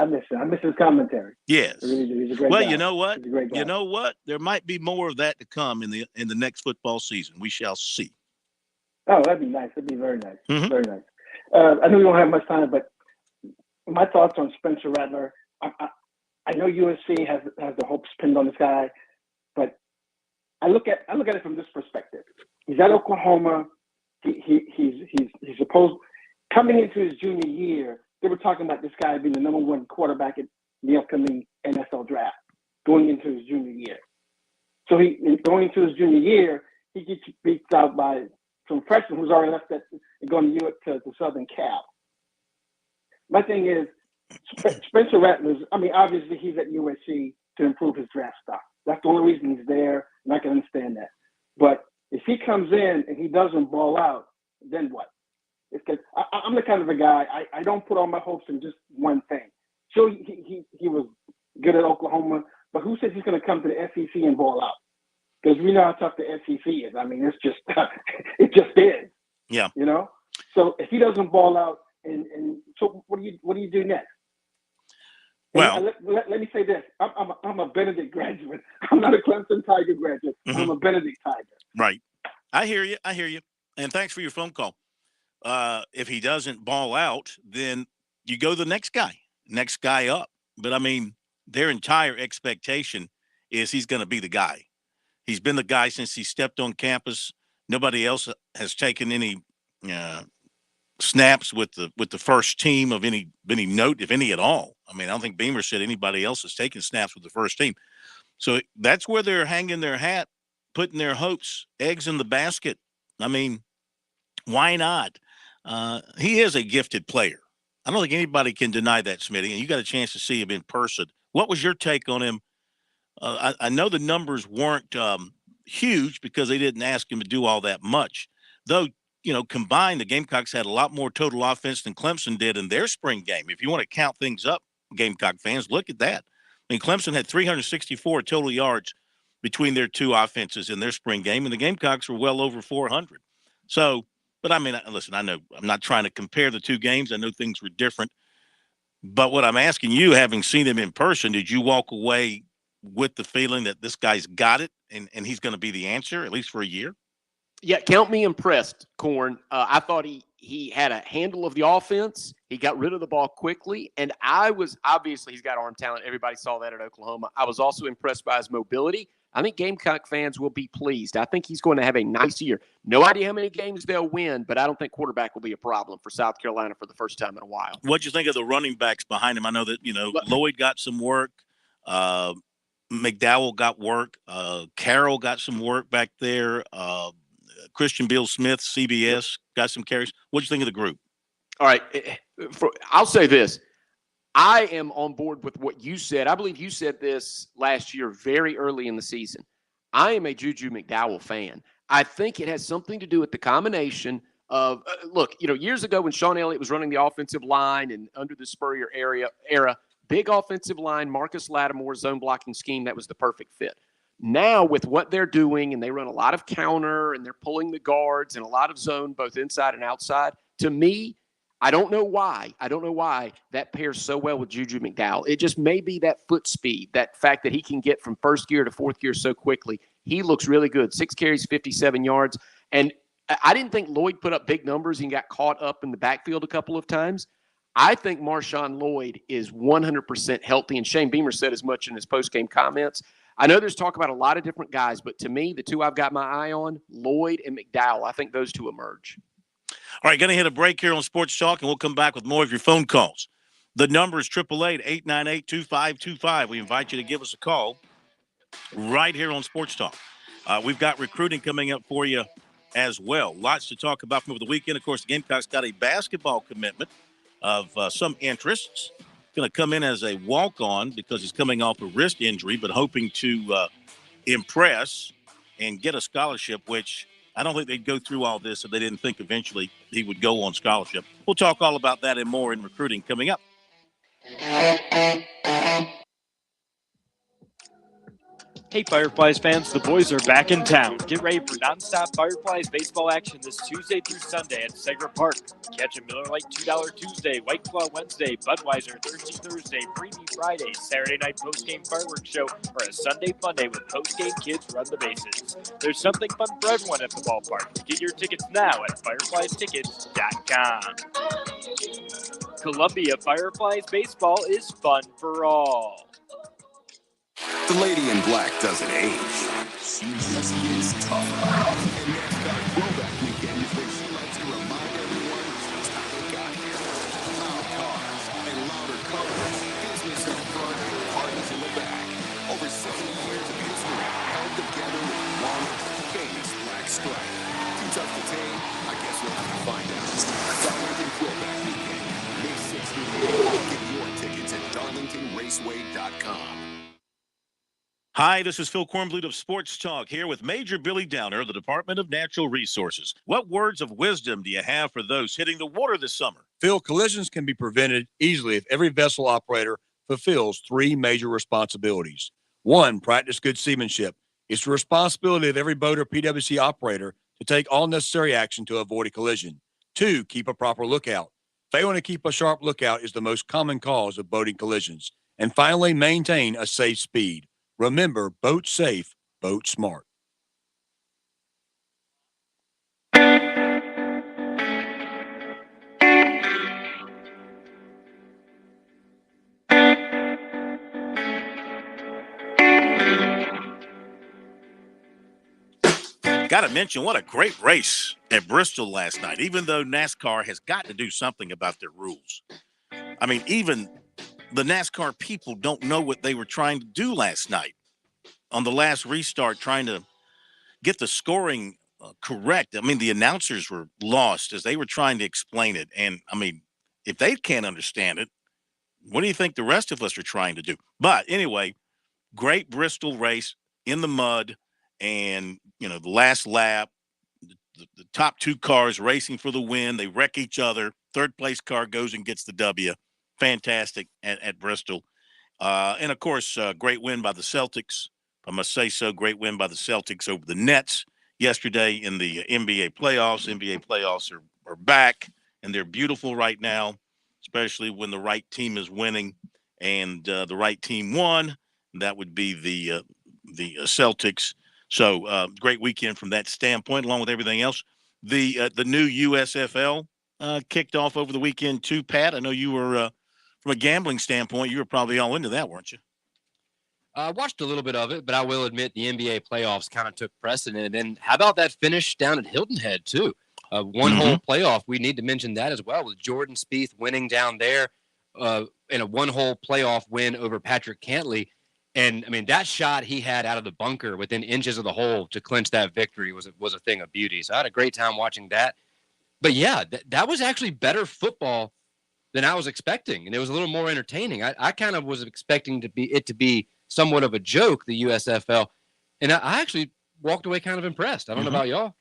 I miss his commentary. Yes. He's a great guy. You know what? He's a great guy. You know what? There might be more of that to come in the next football season. We shall see. Oh, that'd be nice. That'd be very nice. Mm-hmm. Very nice. I know we don't have much time, but my thoughts on Spencer Rattler. I know USC has the hopes pinned on this guy, but I look at it from this perspective. He's at Oklahoma. He's supposed coming into his junior year. They were talking about this guy being the number one quarterback in the upcoming NFL draft going into his junior year. So going into his junior year, he gets beat out by some freshman who's already left and going to Southern Cal. My thing is, Spencer Rattler, obviously he's at USC to improve his draft stock. That's the only reason he's there, and I can understand that. But if he comes in and he doesn't ball out, then what? It's because I'm the kind of a guy, I don't put all my hopes in just one thing. Sure, he was good at Oklahoma, but who says he's going to come to the SEC and ball out? Because we know how tough the SEC is. It's just it just is. Yeah. So if he doesn't ball out, and so what do you do next? Well, let me say this: I'm a Benedict graduate. I'm not a Clemson Tiger graduate. Mm-hmm. I'm a Benedict Tiger. Right. I hear you, and thanks for your phone call. If he doesn't ball out, then you go the next guy up. But their entire expectation is he's going to be the guy. He's been the guy since he stepped on campus. Nobody else has taken any snaps with the first team of any note, if any at all. I don't think Beamer said anybody else has taken snaps with the first team. So that's where they're hanging their hat, putting their hopes, eggs in the basket. Why not? He is a gifted player. I don't think anybody can deny that, Smitty, and you got a chance to see him in person. What was your take on him? I know the numbers weren't huge because they didn't ask him to do all that much. Though, combined, the Gamecocks had a lot more total offense than Clemson did in their spring game. If you want to count things up, Gamecock fans, look at that. Clemson had 364 total yards between their two offenses in their spring game, and the Gamecocks were well over 400. So, but I mean, listen, I know I'm not trying to compare the two games. I know things were different. But what I'm asking you, having seen him in person, did you walk away with the feeling that this guy's got it and he's going to be the answer, at least for a year? Yeah, count me impressed, Corn. I thought he had a handle of the offense. He got rid of the ball quickly. And I was obviously he's got arm talent. Everybody saw that at Oklahoma. I was also impressed by his mobility. I think Gamecock fans will be pleased. I think he's going to have a nice year. No idea how many games they'll win, but I don't think quarterback will be a problem for South Carolina for the first time in a while. What'd you think of the running backs behind him? I know that, Lloyd got some work. McDowell got work. Carroll got some work back there. Christian Beal Smith, CBS, got some carries. What'd you think of the group? All right. I'll say this. I am on board with what you said. I believe you said this last year very early in the season. I am a Juju McDowell fan. I think it has something to do with the combination of, look, years ago when Sean Elliott was running the offensive line and under the Spurrier era, big offensive line, Marcus Lattimore zone blocking scheme, that was the perfect fit. Now with what they're doing, and they run a lot of counter and they're pulling the guards and a lot of zone, both inside and outside, to me, I don't know why that pairs so well with Juju McDowell. It just may be that foot speed, that fact that he can get from first gear to fourth gear so quickly. He looks really good. 6 carries, 57 yards. And I didn't think Lloyd put up big numbers and got caught up in the backfield a couple of times. I think Marshawn Lloyd is 100% healthy, and Shane Beamer said as much in his postgame comments. I know there's talk about a lot of different guys, but to me, the two I've got my eye on, Lloyd and McDowell, I think those two emerge. All right, going to hit a break here on Sports Talk, and we'll come back with more of your phone calls. The number is 888-898-2525. We invite you to give us a call right here on Sports Talk. We've got recruiting coming up for you as well. Lots to talk about from over the weekend. Of course, the Gamecocks got a basketball commitment of some interests. Going to come in as a walk-on because he's coming off a wrist injury, but hoping to impress and get a scholarship, which I don't think they'd go through all this if they didn't think eventually he would go on scholarship. We'll talk all about that and more in recruiting coming up. Hey Fireflies fans, the boys are back in town. Get ready for nonstop Fireflies baseball action this Tuesday through Sunday at Segra Park. Catch a Miller Lite $2 Tuesday, White Claw Wednesday, Budweiser Thursday, Preview Friday, Saturday night postgame fireworks show, or a Sunday fun day with postgame kids run the bases. There's something fun for everyone at the ballpark. Get your tickets now at firefliestickets.com. Columbia Fireflies baseball is fun for all. The lady in black doesn't age. She just gets tougher. And NASCAR Throwback Weekend is when she likes to remind everyone just how they got here. Loud cars and louder colors. Business in the front and parties in the back. Over 70 years of history held together with one famous black stripe. Too tough to tame? I guess we'll have to find out. Darlington Throwback Weekend, May 6th through 8th. Get your tickets at darlingtonraceway.com. Hi, this is Phil Kornblut of Sports Talk here with Major Billy Downer of the Department of Natural Resources. What words of wisdom do you have for those hitting the water this summer? Phil, collisions can be prevented easily if every vessel operator fulfills 3 major responsibilities. 1, practice good seamanship. It's the responsibility of every boat or PWC operator to take all necessary action to avoid a collision. 2, keep a proper lookout. Failing to keep a sharp lookout is the most common cause of boating collisions. And finally, maintain a safe speed. Remember, boat safe, boat smart. Got to mention, what a great race at Bristol last night, even though NASCAR has got to do something about their rules. I mean, even the NASCAR people don't know what they were trying to do last night on the last restart, trying to get the scoring correct. I mean, the announcers were lost as they were trying to explain it. And, I mean, if they can't understand it, what do you think the rest of us are trying to do? But anyway, great Bristol race in the mud. And, the last lap, the top 2 cars racing for the win. They wreck each other. Third place car goes and gets the W. Fantastic at Bristol. And, of course, great win by the Celtics. I must say so. Great win by the Celtics over the Nets yesterday in the NBA playoffs. NBA playoffs are back, and they're beautiful right now, especially when the right team is winning, and the right team won. That would be the Celtics. So great weekend from that standpoint, along with everything else. The new USFL kicked off over the weekend too, Pat. I know you were, from a gambling standpoint, you were probably all into that, weren't you? I watched a little bit of it, but I will admit the NBA playoffs kind of took precedent. And how about that finish down at Hilton Head, too? One whole playoff. We need to mention that as well, with Jordan Spieth winning down there in a one-hole playoff win over Patrick Cantley. And, I mean, that shot he had out of the bunker within inches of the hole to clinch that victory was a thing of beauty. So I had a great time watching that. But, yeah, that was actually better football than I was expecting. And it was a little more entertaining. I kind of was expecting it to be somewhat of a joke, the USFL. And I actually walked away kind of impressed. I don't know about y'all.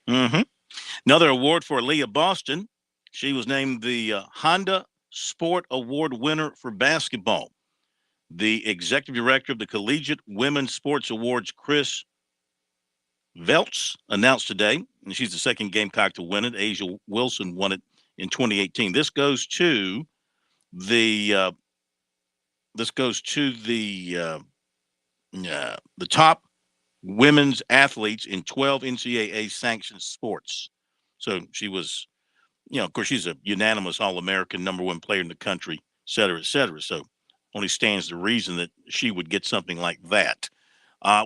Another award for Leah Boston. She was named the Honda Sport Award winner for basketball. The executive director of the Collegiate Women's Sports Awards, Chris Veltz, announced today, and she's the second Gamecock to win it. Asia Wilson won it in 2018. This goes to the top women's athletes in 12 NCAA sanctioned sports. So she was, of course, she's a unanimous All-American, #1 player in the country, et cetera, et cetera. So only stands to reason that she would get something like that.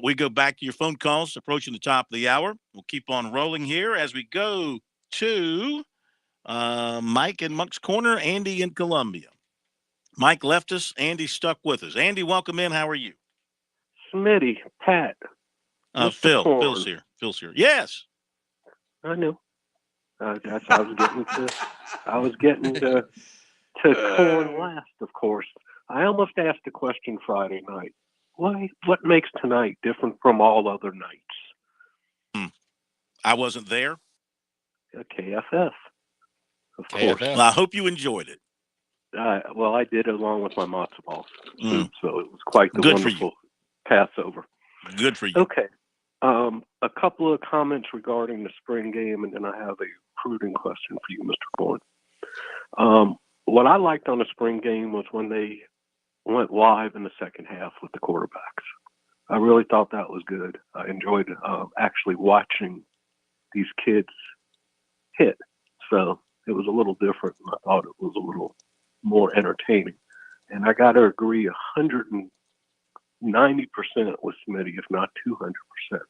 We go back to your phone calls, approaching the top of the hour. We'll keep on rolling here as we go to Mike in Monk's Corner, Andy in Columbia. Mike left us. Andy stuck with us. Andy, welcome in. How are you? Smitty, Pat. Phil. Korn. Phil's here. Phil's here. Yes. I knew. I was getting to Korn last, of course. I almost asked a question Friday night. What makes tonight different from all other nights? I wasn't there. KFF, of KFF. course. Well, I hope you enjoyed it. Well, I did along with my matzo ball soup, so it was quite the Good for wonderful Passover. Good for you. Okay. A couple of comments regarding the spring game, and then I have a recruiting question for you, Mr. Korn. What I liked on the spring game was when they went live in the second half with the quarterbacks. I really thought that was good. I enjoyed actually watching these kids hit. So it was a little different, and I thought it was a little more entertaining. And I got to agree 190% with Smitty, if not 200%.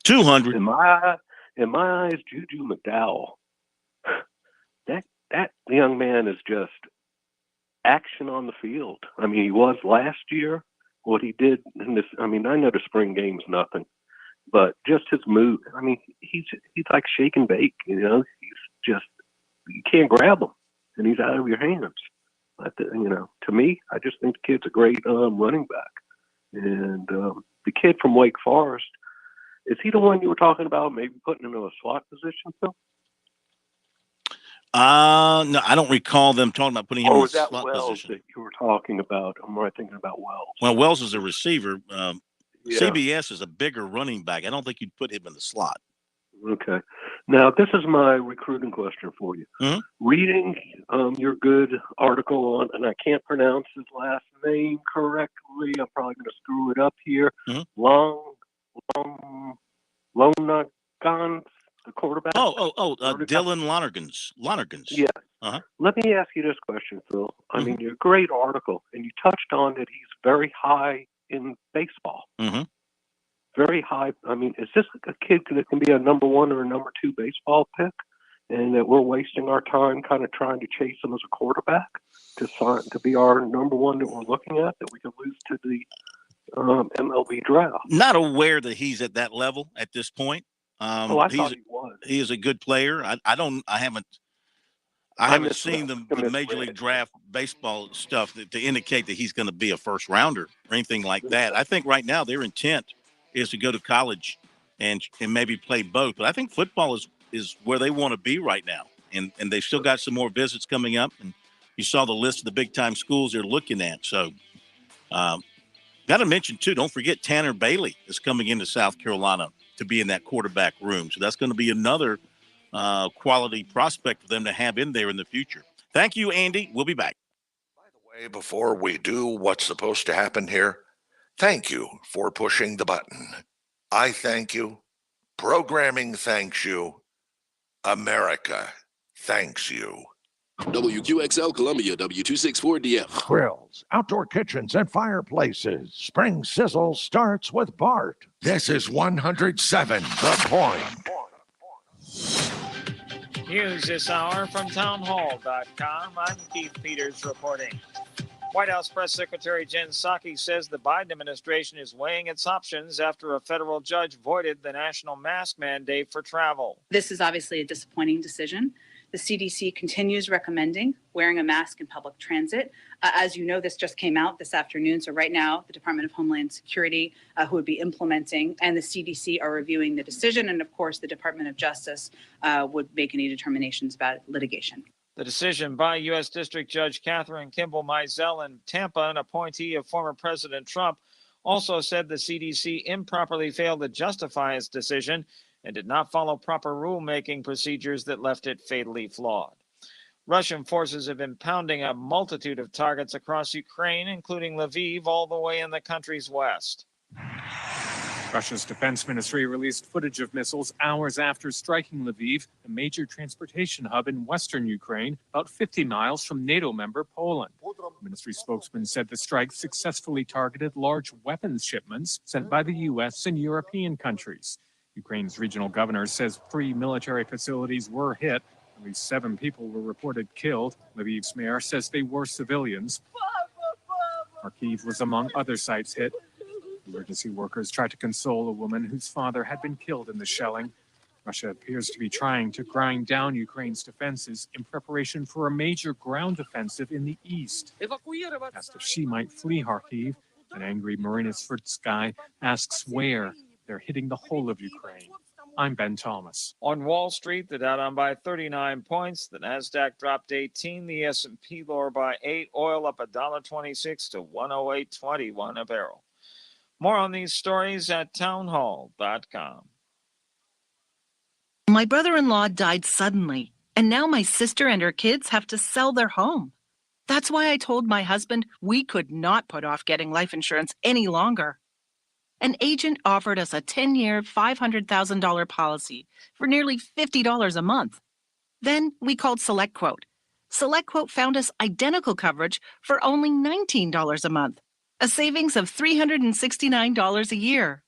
200. In my eyes, Juju McDowell, that young man is just action on the field. I mean, he was last year. What he did in this, I mean, I know the spring game's nothing, but just his move. I mean, he's like shake and bake. He's just, you can't grab him, and he's out of your hands. But to me, I just think the kid's a great running back. And the kid from Wake Forest, is he the one you were talking about? Maybe putting into a slot position, Phil? No, I don't recall them talking about putting him in the slot Wells position. that you were talking about? I'm right thinking about Wells. Well, Wells is a receiver. CBS is a bigger running back. I don't think you'd put him in the slot. Okay. Now, this is my recruiting question for you. Reading your good article on, and I can't pronounce his last name correctly. I'm probably going to screw it up here. Lonergan, the quarterback. Dylan Lonergans. Yeah. Uh-huh. Let me ask you this question, Phil. I mean, your great article, and you touched on that he's very high in baseball. Very high. I mean, is this a kid that can be a #1 or a #2 baseball pick, and that we're wasting our time kind of trying to chase him as a quarterback to be our #1 that we're looking at, that we could lose to the MLB draft? Not aware that he's at that level at this point. I thought he was. He is a good player. I haven't seen the Major League Draft baseball stuff to indicate that he's going to be a first rounder or anything like that. I think right now their intent is to go to college and maybe play both. But I think football is where they want to be right now. And they've still got some more visits coming up. And you saw the list of the big time schools they're looking at. So Got to mention, too, don't forget Tanner Bailey is coming into South Carolina to be in that quarterback room. So that's going to be another quality prospect for them to have in there in the future. Thank you, Andy. We'll be back. Before we do what's supposed to happen here, thank you for pushing the button. I thank you. Programming thanks you. America thanks you. WQXL Columbia, W264DF. Grills, outdoor kitchens, and fireplaces. Spring Sizzle starts with Bart. This is 107 The Point. News this hour from townhall.com. I'm Keith Peters reporting. White House Press Secretary Jen Psaki says the Biden administration is weighing its options after a federal judge voided the national mask mandate for travel. This is obviously a disappointing decision. The CDC continues recommending wearing a mask in public transit. As you know, this just came out this afternoon. So right now, the Department of Homeland Security, who would be implementing, and the CDC are reviewing the decision. And of course, the Department of Justice would make any determinations about litigation. The decision by U.S. District Judge Catherine Kimball Mizell in Tampa, an appointee of former President Trump, also said the CDC improperly failed to justify its decision and did not follow proper rulemaking procedures that left it fatally flawed. Russian forces have been pounding a multitude of targets across Ukraine, including Lviv, all the way in the country's west. Russia's defense ministry released footage of missiles hours after striking Lviv, a major transportation hub in western Ukraine, about 50 miles from NATO member Poland. The ministry spokesman said the strike successfully targeted large weapons shipments sent by the U.S. and European countries. Ukraine's regional governor says 3 military facilities were hit. At least 7 people were reported killed. Lviv's mayor says they were civilians. Kharkiv was among other sites hit. Emergency workers tried to console a woman whose father had been killed in the shelling. Russia appears to be trying to grind down Ukraine's defenses in preparation for a major ground offensive in the east. Asked if she might flee Kharkiv, an angry Marina Svrtsky asks where. They're hitting the whole of Ukraine. I'm Ben Thomas. On Wall Street, the Dow down by 39 points. The Nasdaq dropped 18. The S&P lower by 8. Oil up $1.26 to 108.21 a barrel. More on these stories at townhall.com. My brother-in-law died suddenly, and now my sister and her kids have to sell their home. That's why I told my husband we could not put off getting life insurance any longer. An agent offered us a 10-year, $500,000 policy for nearly $50 a month. Then we called SelectQuote. SelectQuote found us identical coverage for only $19 a month, a savings of $369 a year.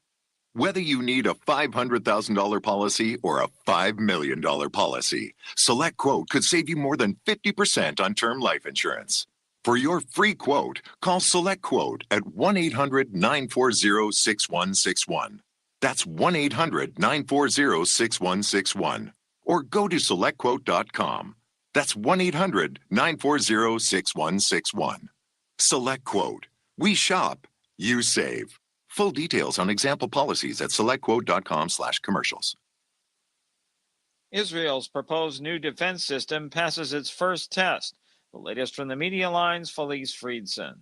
Whether you need a $500,000 policy or a $5 million policy, SelectQuote could save you more than 50% on term life insurance. For your free quote, call SelectQuote at 1-800-940-6161. That's 1-800-940-6161. Or go to SelectQuote.com. That's 1-800-940-6161. SelectQuote. We shop, you save. Full details on example policies at SelectQuote.com/commercials. Israel's proposed new defense system passes its first test. The latest from the media lines, Felice Friedson.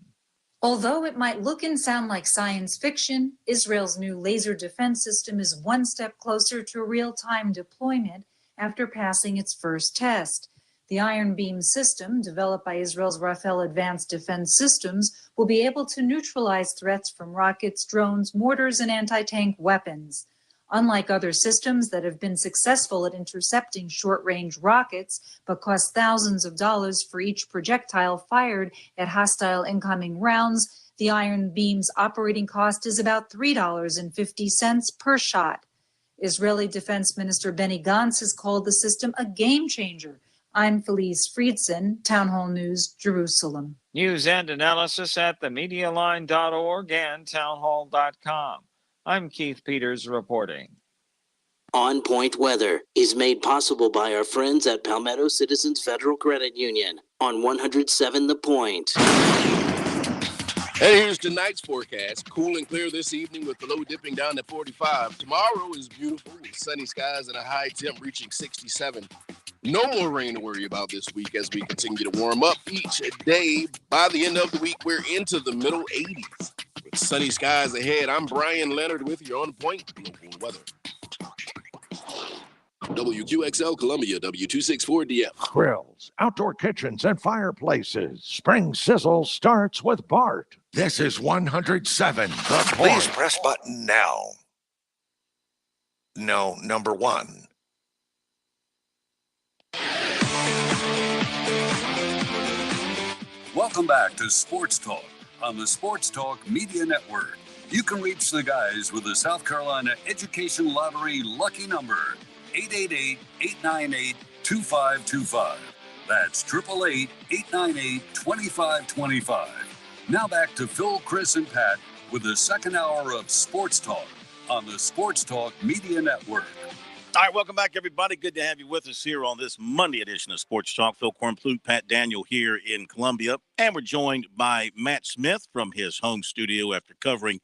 Although it might look and sound like science fiction, Israel's new laser defense system is one step closer to real-time deployment after passing its first test. The Iron Beam system, developed by Israel's Rafael Advanced Defense Systems, will be able to neutralize threats from rockets, drones, mortars, and anti-tank weapons. Unlike other systems that have been successful at intercepting short-range rockets but cost thousands of dollars for each projectile fired at hostile incoming rounds, the Iron Beam's operating cost is about $3.50 per shot. Israeli Defense Minister Benny Gantz has called the system a game changer. I'm Felice Friedson, Town Hall News, Jerusalem. News and analysis at themedialine.org and townhall.com. I'm Keith Peters reporting. On Point Weather is made possible by our friends at Palmetto Citizens Federal Credit Union on 107 The Point. And here's tonight's forecast. Cool and clear this evening with the low dipping down to 45. Tomorrow is beautiful with sunny skies and a high temp reaching 67. No more rain to worry about this week as we continue to warm up each day. By the end of the week, we're into the middle 80s. Sunny skies ahead. I'm Brian Leonard with your On Point local weather. WQXL Columbia, W264DF. Grills, outdoor kitchens, and fireplaces. Spring Sizzle starts with Bart. This is 107 The Please Point. press button now. No, number 1. Welcome back to Sports Talk on the Sports Talk Media Network. You can reach the guys with the South Carolina Education Lottery lucky number, 888-898-2525. That's 888-898-2525. Now back to Phil, Chris, and Pat with the second hour of Sports Talk on the Sports Talk Media Network. All right, welcome back, everybody. Good to have you with us here on this Monday edition of Sports Talk. Phil Kornplut, Pat Daniel here in Columbia. And we're joined by Matt Smith from his home studio after covering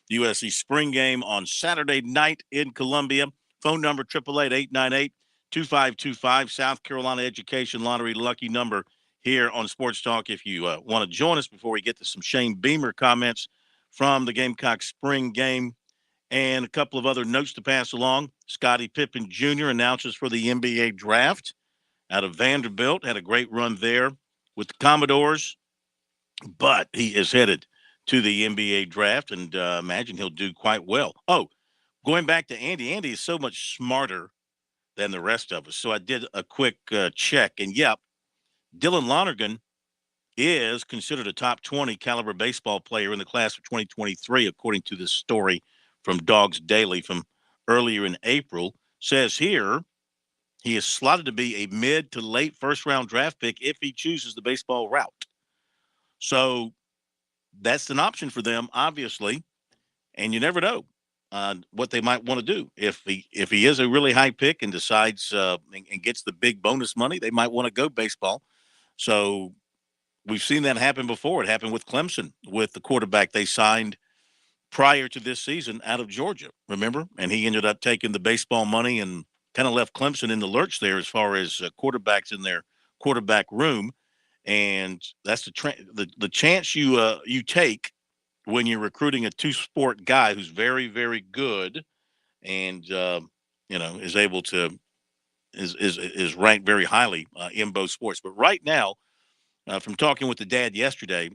the USC spring game on Saturday night in Columbia. Phone number 888-898-2525, South Carolina Education Lottery lucky number here on Sports Talk. If you want to join us before we get to some Shane Beamer comments from the Gamecock spring game. And a couple of other notes to pass along. Scottie Pippen Jr. announces for the NBA draft out of Vanderbilt. Had a great run there with the Commodores, but he is headed to the NBA draft, and imagine he'll do quite well. Oh, going back to Andy. Andy is so much smarter than the rest of us. So I did a quick check, and yep, Dylan Lonergan is considered a top 20 caliber baseball player in the class of 2023, according to this story from Dogs Daily from earlier in April. Says here he is slotted to be a mid to late first-round draft pick if he chooses the baseball route. So that's an option for them, obviously, and you never know what they might want to do. If he is a really high pick and decides and gets the big bonus money, they might want to go baseball. So we've seen that happen before. It happened with Clemson, with the quarterback they signed prior to this season out of Georgia, remember? And he ended up taking the baseball money and kind of left Clemson in the lurch there as far as quarterbacks in their quarterback room. And that's the chance you take when you're recruiting a two-sport guy who's very, very good and, is able to is ranked very highly in both sports. But right now, from talking with the dad yesterday,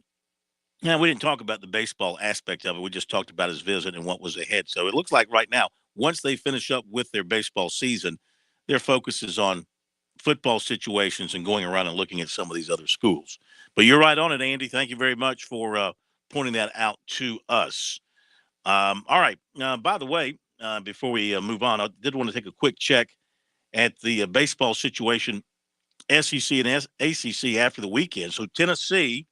yeah, we didn't talk about the baseball aspect of it. We just talked about his visit and what was ahead. So it looks like right now, once they finish up with their baseball season, their focus is on football situations and going around and looking at some of these other schools. But you're right on it, Andy. Thank you very much for pointing that out to us. All right. By the way, before we move on, I did want to take a quick check at the baseball situation, SEC and ACC after the weekend. So Tennessee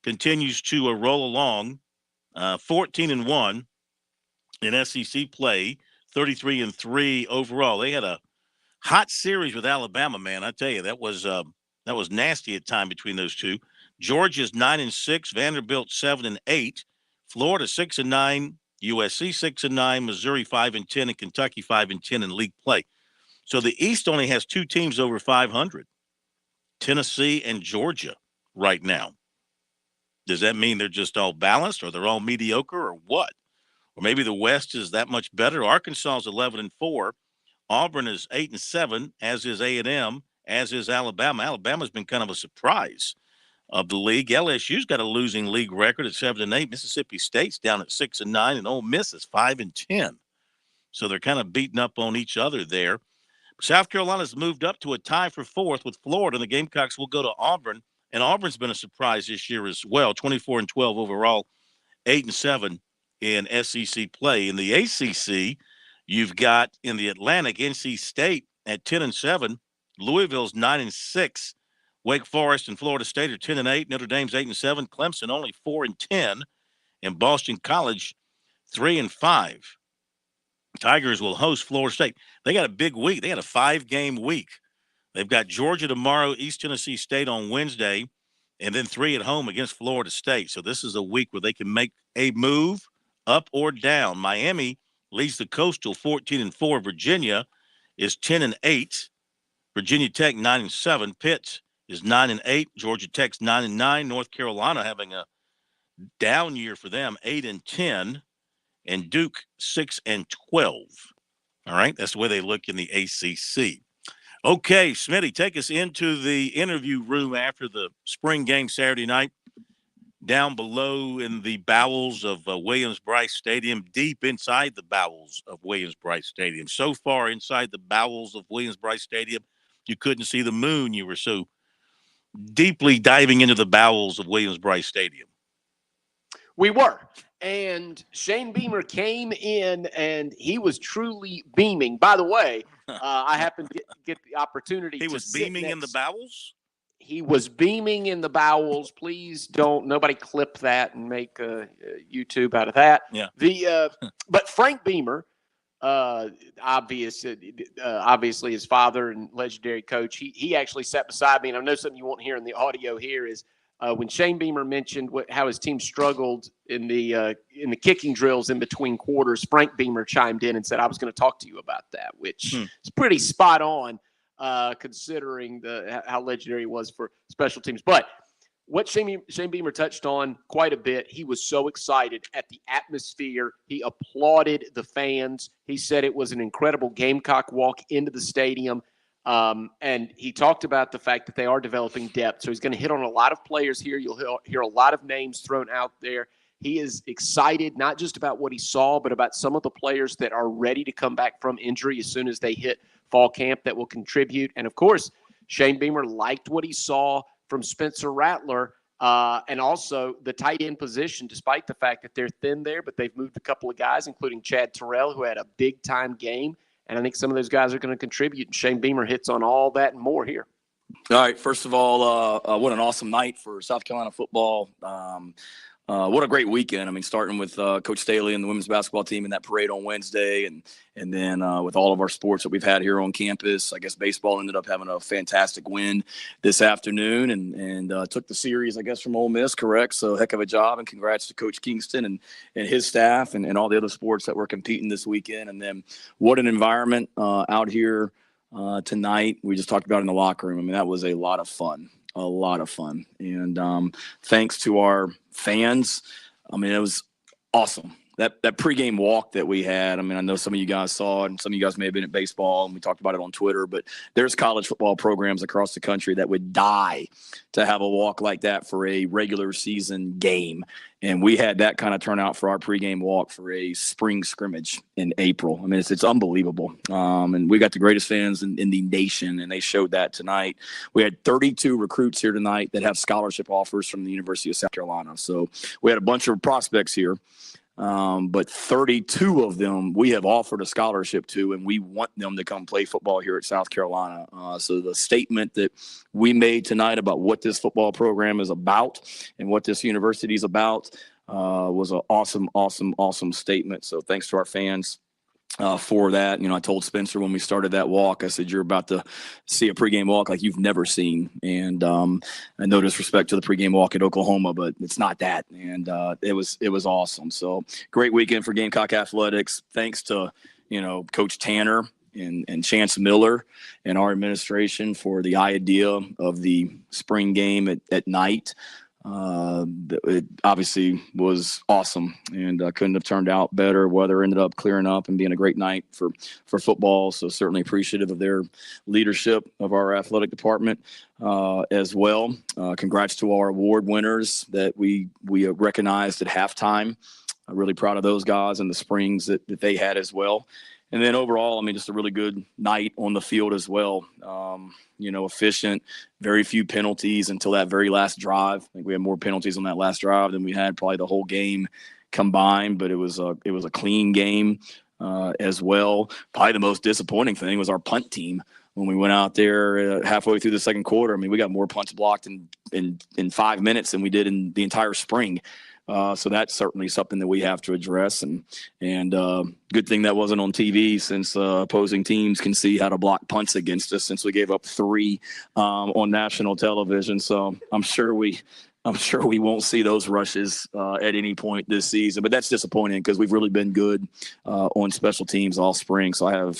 continues to roll along, 14-1 in SEC play, 33-3 overall. They had a hot series with Alabama, man. I tell you, that was nasty at time between those two. Georgia's 9-6, Vanderbilt 7-8, Florida 6-9, USC 6-9, Missouri 5-10, and Kentucky 5-10 in league play. So the East only has two teams over 500, Tennessee and Georgia right now. Does that mean they're just all balanced, or they're all mediocre, or what? Or maybe the West is that much better. Arkansas is 11-4. Auburn is 8-7, as is A&M, as is Alabama. Alabama's been kind of a surprise of the league. LSU's got a losing league record at 7-8. Mississippi State's down at 6-9, and Ole Miss is 5-10. So they're kind of beating up on each other there. South Carolina's moved up to a tie for fourth with Florida, and the Gamecocks will go to Auburn. And Auburn's been a surprise this year as well, 24-12 overall, 8-7 in SEC play. In the ACC, you've got in the Atlantic, NC State at 10-7, Louisville's 9-6, Wake Forest and Florida State are 10-8, Notre Dame's 8-7, Clemson only 4-10, and Boston College 3-5. Tigers will host Florida State. They got a big week. They got a 5-game week. They've got Georgia tomorrow, East Tennessee State on Wednesday, and then 3 at home against Florida State. So this is a week where they can make a move up or down. Miami leads the Coastal 14-4. Virginia is 10-8. Virginia Tech 9-7. Pitt is 9-8. Georgia Tech's 9-9. North Carolina having a Down year for them, 8-10, and Duke 6-12. All right, that's the way they look in the ACC. Okay, Smitty, take us into the interview room after the spring game Saturday night. Down below in the bowels of Williams-Brice Stadium, deep inside the bowels of Williams-Brice Stadium. So far inside the bowels of Williams-Brice Stadium, you couldn't see the moon. You were so deeply diving into the bowels of Williams-Brice Stadium. We were. And Shane Beamer came in, and he was truly beaming. By the way, I happened to get the opportunity He was beaming in the bowels? He was beaming in the bowels. Please don't, nobody clip that and make YouTube out of that. Yeah. But Frank Beamer, obviously his father and legendary coach, he actually sat beside me. And I know something you won't hear in the audio here is when Shane Beamer mentioned how his team struggled in the kicking drills in between quarters, Frank Beamer chimed in and said, I was going to talk to you about that, which is pretty spot on considering how legendary he was for special teams. But what Shane Beamer touched on quite a bit, he was so excited at the atmosphere. He applauded the fans. He said it was an incredible Gamecock walk into the stadium. And he talked about the fact that they are developing depth. So he's going to hit on a lot of players here. You'll hear a lot of names thrown out there. He is excited, not just about what he saw, but about some of the players that are ready to come back from injury as soon as they hit fall camp that will contribute. And, of course, Shane Beamer liked what he saw from Spencer Rattler and also the tight end position, despite the fact that they're thin there, but they've moved a couple of guys, including Chad Terrell, who had a big-time game. And I think some of those guys are going to contribute. And Shane Beamer hits on all that and more here. All right. First of all, what an awesome night for South Carolina football. What a great weekend. I mean, starting with Coach Staley and the women's basketball team in that parade on Wednesday, and then with all of our sports that we've had here on campus. I guess baseball ended up having a fantastic win this afternoon and took the series, I guess, from Ole Miss, correct? So heck of a job, and congrats to Coach Kingston and his staff and all the other sports that were competing this weekend. And then what an environment out here tonight. We just talked about in the locker room. I mean, that was a lot of fun. And thanks to our fans. I mean, it was awesome. That pregame walk that we had, I mean, I know some of you guys saw it, and some of you guys may have been at baseball, and we talked about it on Twitter, but there's college football programs across the country that would die to have a walk like that for a regular season game. And we had that kind of turnout for our pregame walk for a spring scrimmage in April. I mean, it's unbelievable. And we got the greatest fans in the nation, and they showed that tonight. We had 32 recruits here tonight that have scholarship offers from the University of South Carolina. So we had a bunch of prospects here. But 32 of them we have offered a scholarship to, and we want them to come play football here at South Carolina. So the statement that we made tonight about what this football program is about and what this university is about was an awesome statement. So thanks to our fans for that. You know, I told Spencer when we started that walk, I said, you're about to see a pregame walk like you've never seen. And no disrespect to the pregame walk at Oklahoma, but it's not that. And it was awesome. So great weekend for Gamecock Athletics. Thanks to, Coach Tanner and Chance Miller and our administration for the idea of the spring game at night. It obviously was awesome and couldn't have turned out better. Weather ended up clearing up and being a great night for football. So certainly appreciative of their leadership of our athletic department as well. Congrats to our award winners that we recognized at halftime. I'm really proud of those guys and the springs that they had as well. And then overall, I mean, just a really good night on the field as well. Efficient, very few penalties until that very last drive. I think we had more penalties on that last drive than we had probably the whole game combined, but it was a clean game as well. Probably the most disappointing thing was our punt team. When we went out there halfway through the second quarter, I mean, we got more punts blocked in 5 minutes than we did in the entire spring. So that's certainly something that we have to address, and good thing that wasn't on TV, since opposing teams can see how to block punts against us, since we gave up 3 on national television. So I'm sure we won't see those rushes at any point this season, but that's disappointing because we've really been good on special teams all spring. So I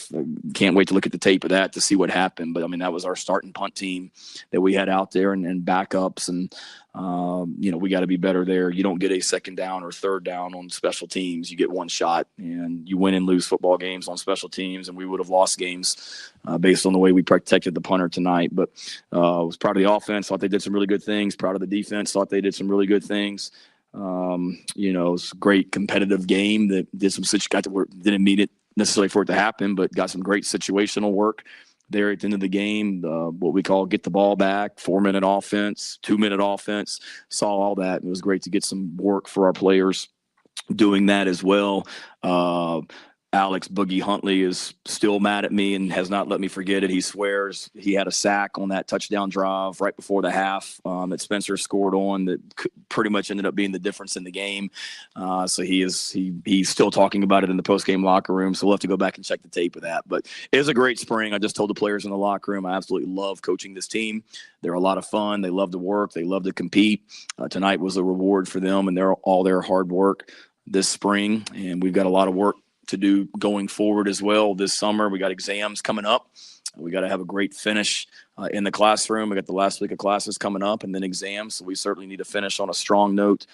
can't wait to look at the tape of that to see what happened. But I mean, that was our starting punt team that we had out there and backups, and We got to be better there. You don't get a second down or third down on special teams. You get one shot, and you win and lose football games on special teams, and we would have lost games based on the way we protected the punter tonight. But I was proud of the offense. Thought they did some really good things. Proud of the defense. Thought they did some really good things. It's a great competitive game that did some didn't need it necessarily for it to happen, but got some great situational work there at the end of the game. What we call get the ball back, 4-minute offense, 2-minute offense. Saw all that. It was great to get some work for our players doing that as well. Alex Boogie Huntley is still mad at me and has not let me forget it. He swears he had a sack on that touchdown drive right before the half that Spencer scored on that pretty much ended up being the difference in the game. So he's still talking about it in the post-game locker room. So we'll have to go back and check the tape of that. But it was a great spring. I just told the players in the locker room, I absolutely love coaching this team. They're a lot of fun. They love to work. They love to compete. Tonight was a reward for them and all their hard work this spring. And we've got a lot of work to do going forward as well this summer. We got exams coming up. We got to have a great finish in the classroom. We got the last week of classes coming up and then exams. So we certainly need to finish on a strong note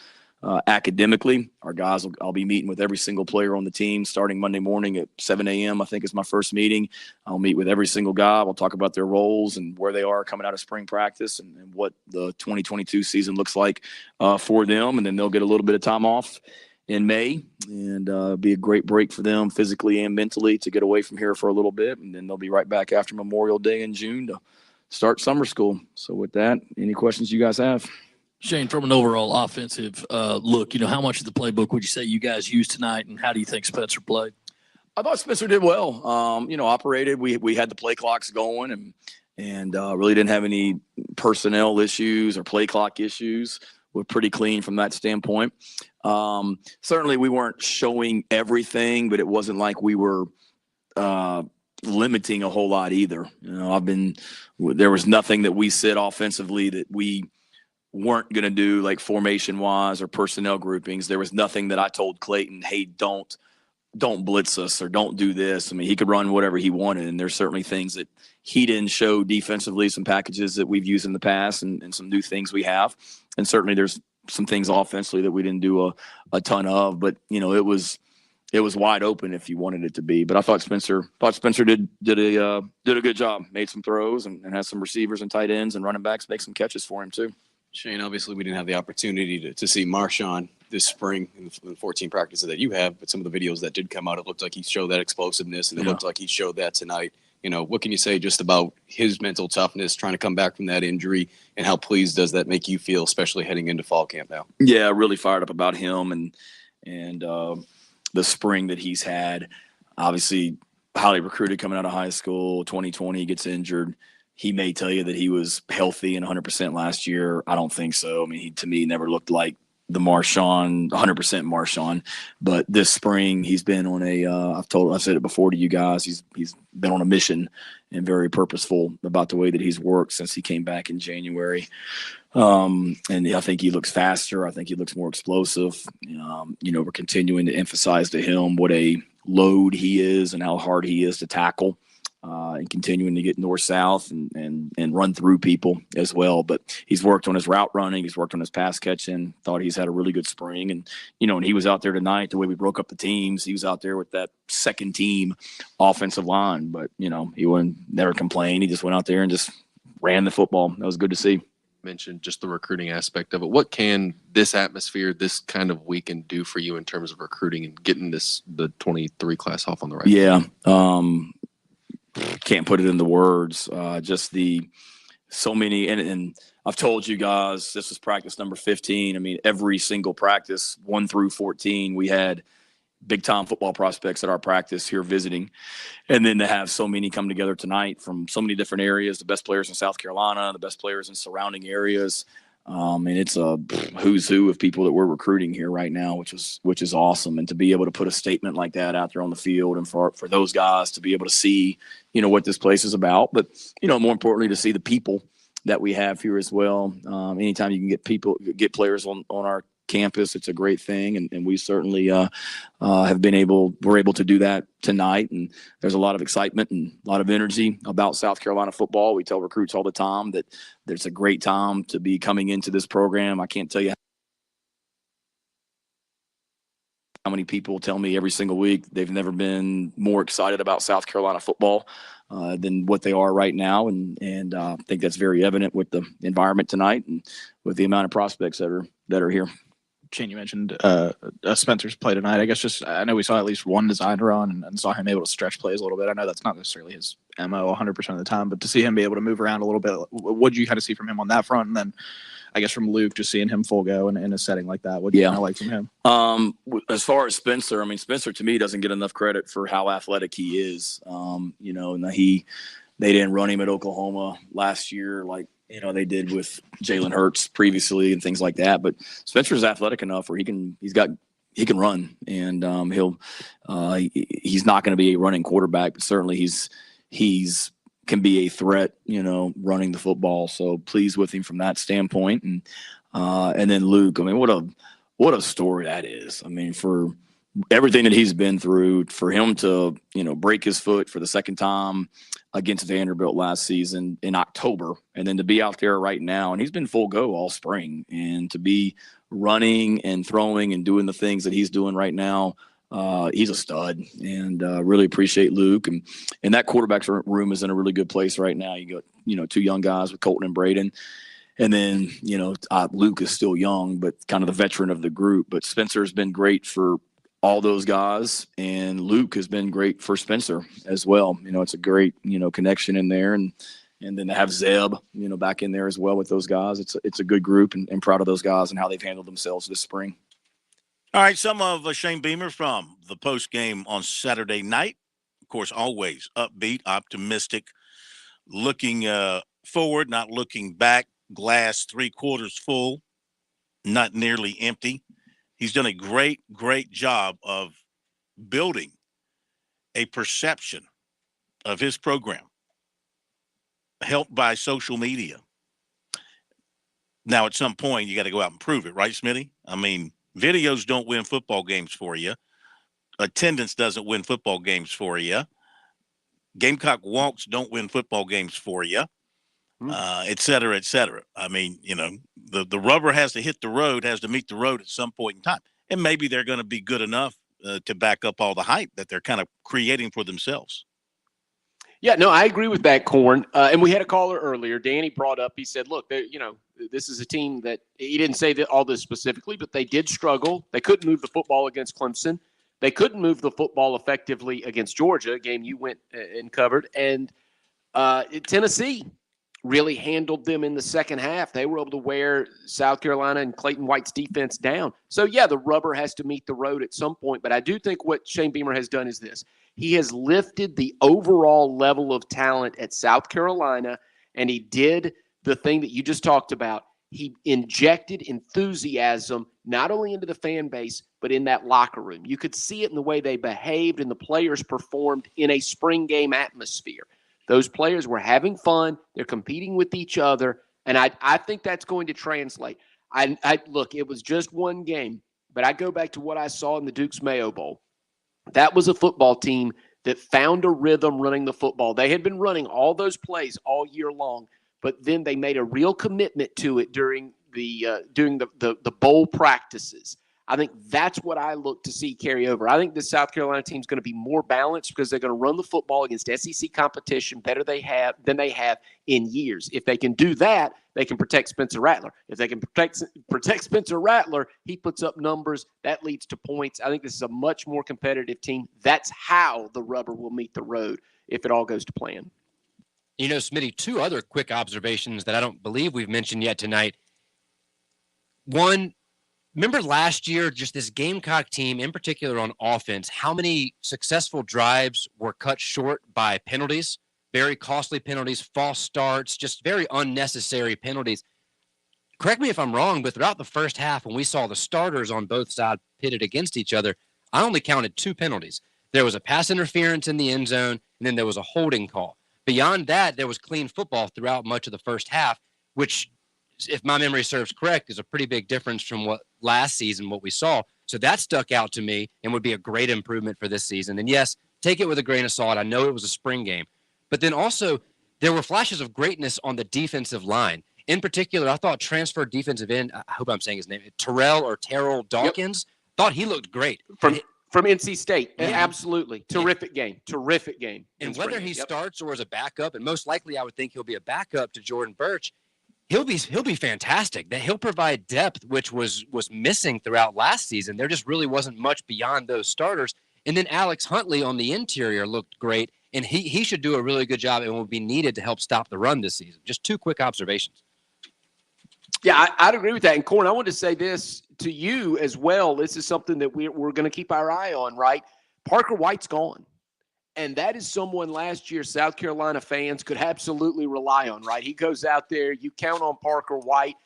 academically. Our guys, I'll be meeting with every single player on the team starting Monday morning at 7 a.m. I think is my first meeting. I'll meet with every single guy. We'll talk about their roles and where they are coming out of spring practice and what the 2022 season looks like for them. And then they'll get a little bit of time off in May, and be a great break for them physically and mentally to get away from here for a little bit. And then they'll be right back after Memorial Day in June to start summer school. So with that, any questions you guys have? Shane, from an overall offensive look, how much of the playbook would you say you guys used tonight, and how do you think Spencer played? I thought Spencer did well. Operated. We had the play clocks going and really didn't have any personnel issues or play clock issues. We're pretty clean from that standpoint. Certainly we weren't showing everything, but it wasn't like we were limiting a whole lot either. There was nothing that we said offensively that we weren't going to do, like formation wise or personnel groupings. There was nothing that I told Clayton, hey, don't blitz us or don't do this. I mean, he could run whatever he wanted. And there's certainly things that he didn't show defensively, some packages that we've used in the past and some new things we have. And certainly there's some things offensively that we didn't do a ton of, but it was wide open if you wanted it to be. But I thought Spencer did a good job, made some throws and had some receivers and tight ends and running backs make some catches for him too. Shane, obviously we didn't have the opportunity to see Marshawn this spring in the 14 practices that you have, but some of the videos that did come out, it looked like he showed that explosiveness, and it looked like he showed that tonight. What can you say just about his mental toughness, trying to come back from that injury, and how pleased does that make you feel, especially heading into fall camp now? Yeah, really fired up about him and the spring that he's had. Obviously, highly recruited coming out of high school. 2020, he gets injured. He may tell you that he was healthy and 100% last year. I don't think so. I mean, he to me never looked like the Marshawn, 100% Marshawn. But this spring, he's been on I've said it before to you guys, he's been on a mission and very purposeful about the way that he's worked since he came back in January. And I think he looks faster. I think he looks more explosive. We're continuing to emphasize to him what a load he is and how hard he is to tackle. And continuing to get north-south and run through people as well. But he's worked on his route running. He's worked on his pass catching. Thought he's had a really good spring. And, and he was out there tonight, the way we broke up the teams, he was out there with that second team offensive line. But, he wouldn't never complain. He just went out there and just ran the football. That was good to see. Mentioned just the recruiting aspect of it. What can this atmosphere, this kind of weekend do for you in terms of recruiting and getting the 23 class off on the right? Yeah. Can't put it into words. Just so many, and I've told you guys, this was practice number 15. I mean, every single practice, 1 through 14, we had big time football prospects at our practice here visiting. And then to have so many come together tonight from so many different areas, the best players in South Carolina, the best players in surrounding areas. And it's a who's who of people that we're recruiting here right now, which is awesome. And to be able to put a statement like that out there on the field, and for those guys to be able to see, what this place is about, but more importantly, to see the people that we have here as well. Anytime you can get players on our campus. It's a great thing, and we certainly we're able to do that tonight. And there's a lot of excitement and a lot of energy about South Carolina football. We tell recruits all the time that there's a great time to be coming into this program. I can't tell you how many people tell me every single week they've never been more excited about South Carolina football than what they are right now. And I think that's very evident with the environment tonight and with the amount of prospects that are here. Shane, you mentioned Spencer's play tonight. I guess I know we saw at least one design run and saw him able to stretch plays a little bit. I know that's not necessarily his MO 100% of the time, but to see him be able to move around a little bit, what did you kind of see from him on that front? And then I guess from Luke, just seeing him full go in a setting like that, what do you kind of like from him? As far as Spencer, I mean, Spencer to me doesn't get enough credit for how athletic he is. And they didn't run him at Oklahoma last year like they did with Jalen Hurts previously and things like that. But Spencer's athletic enough where he can run, and he's not going to be a running quarterback, but certainly he's can be a threat, running the football. So pleased with him from that standpoint. And then Luke, I mean, what a story that is. I mean, for everything that he's been through, for him to, break his foot for the second time against Vanderbilt last season in October, and then to be out there right now, and he's been full go all spring, and to be running and throwing and doing the things that he's doing right now, he's a stud, and really appreciate Luke. And that quarterback's room is in a really good place right now. You got, two young guys with Colton and Braden. And then, Luke is still young, but kind of the veteran of the group. But Spencer's been great for all those guys, and Luke has been great for Spencer as well. It's a great, connection in there. And then to have Zeb, back in there as well with those guys. It's a good group, and proud of those guys and how they've handled themselves this spring. All right, some of Shane Beamer from the post game on Saturday night. Of course, always upbeat, optimistic, looking forward, not looking back, glass 3/4 full, not nearly empty. He's done a great, great job of building a perception of his program, helped by social media. Now, at some point, you got to go out and prove it, right, Smitty? I mean, videos don't win football games for you. Attendance doesn't win football games for you. Gamecock walks don't win football games for you, et cetera, et cetera. I mean, the rubber has to hit the road, has to meet the road at some point in time. And maybe they're going to be good enough to back up all the hype that they're kind of creating for themselves. Yeah, no, I agree with that, Corn. And we had a caller earlier. Danny brought up, he said, look, this is a team that he didn't say that all this specifically, but they did struggle. They couldn't move the football against Clemson. They couldn't move the football effectively against Georgia, a game you went and covered. And Tennessee really handled them in the second half. They were able to wear South Carolina and Clayton White's defense down. So, yeah, the rubber has to meet the road at some point. But I do think what Shane Beamer has done is this. He has lifted the overall level of talent at South Carolina, and he did the thing that you just talked about. He injected enthusiasm not only into the fan base, but in that locker room. You could see it in the way they behaved and the players performed in a spring game atmosphere. Those players were having fun. They're competing with each other, and I think that's going to translate. Look, it was just one game, but I go back to what I saw in the Duke's Mayo Bowl. That was a football team that found a rhythm running the football. They had been running all those plays all year long, but then they made a real commitment to it during the bowl practices. I think that's what I look to see carry over. I think the South Carolina team is going to be more balanced because they're going to run the football against SEC competition better than they have in years. If they can do that, they can protect Spencer Rattler. If they can protect Spencer Rattler, he puts up numbers. That leads to points. I think this is a much more competitive team. That's how the rubber will meet the road if it all goes to plan. Smitty, two other quick observations that I don't believe we've mentioned yet tonight. One, remember last year, just this Gamecock team, in particular on offense, how many successful drives were cut short by penalties, very costly penalties, false starts, just very unnecessary penalties. Correct me if I'm wrong, but throughout the first half, when we saw the starters on both sides pitted against each other, I only counted 2 penalties. There was a pass interference in the end zone, and then there was a holding call. Beyond that, there was clean football throughout much of the first half, which if my memory serves correct, is a pretty big difference from what last season, what we saw. So that stuck out to me and would be a great improvement for this season. And yes, take it with a grain of salt. I know it was a spring game, but then also there were flashes of greatness on the defensive line. In particular, I thought transfer defensive end, I hope I'm saying his name, Terrell Dawkins, thought he looked great. From NC State. Yeah. Absolutely. Terrific game. And whether he starts or as a backup, and most likely I would think he'll be a backup to Jordan Birch, he'll be fantastic. That he'll provide depth, which was missing throughout last season. There just really wasn't much beyond those starters. And then Alex Huntley on the interior looked great, and he should do a really good job and will be needed to help stop the run this season. Just two quick observations. Yeah, I'd agree with that. And, Corn, I want to say this to you as well. This is something that we're going to keep our eye on, right? Parker White's gone. And that is someone last year South Carolina fans could absolutely rely on, right? He goes out there. You count on Parker White.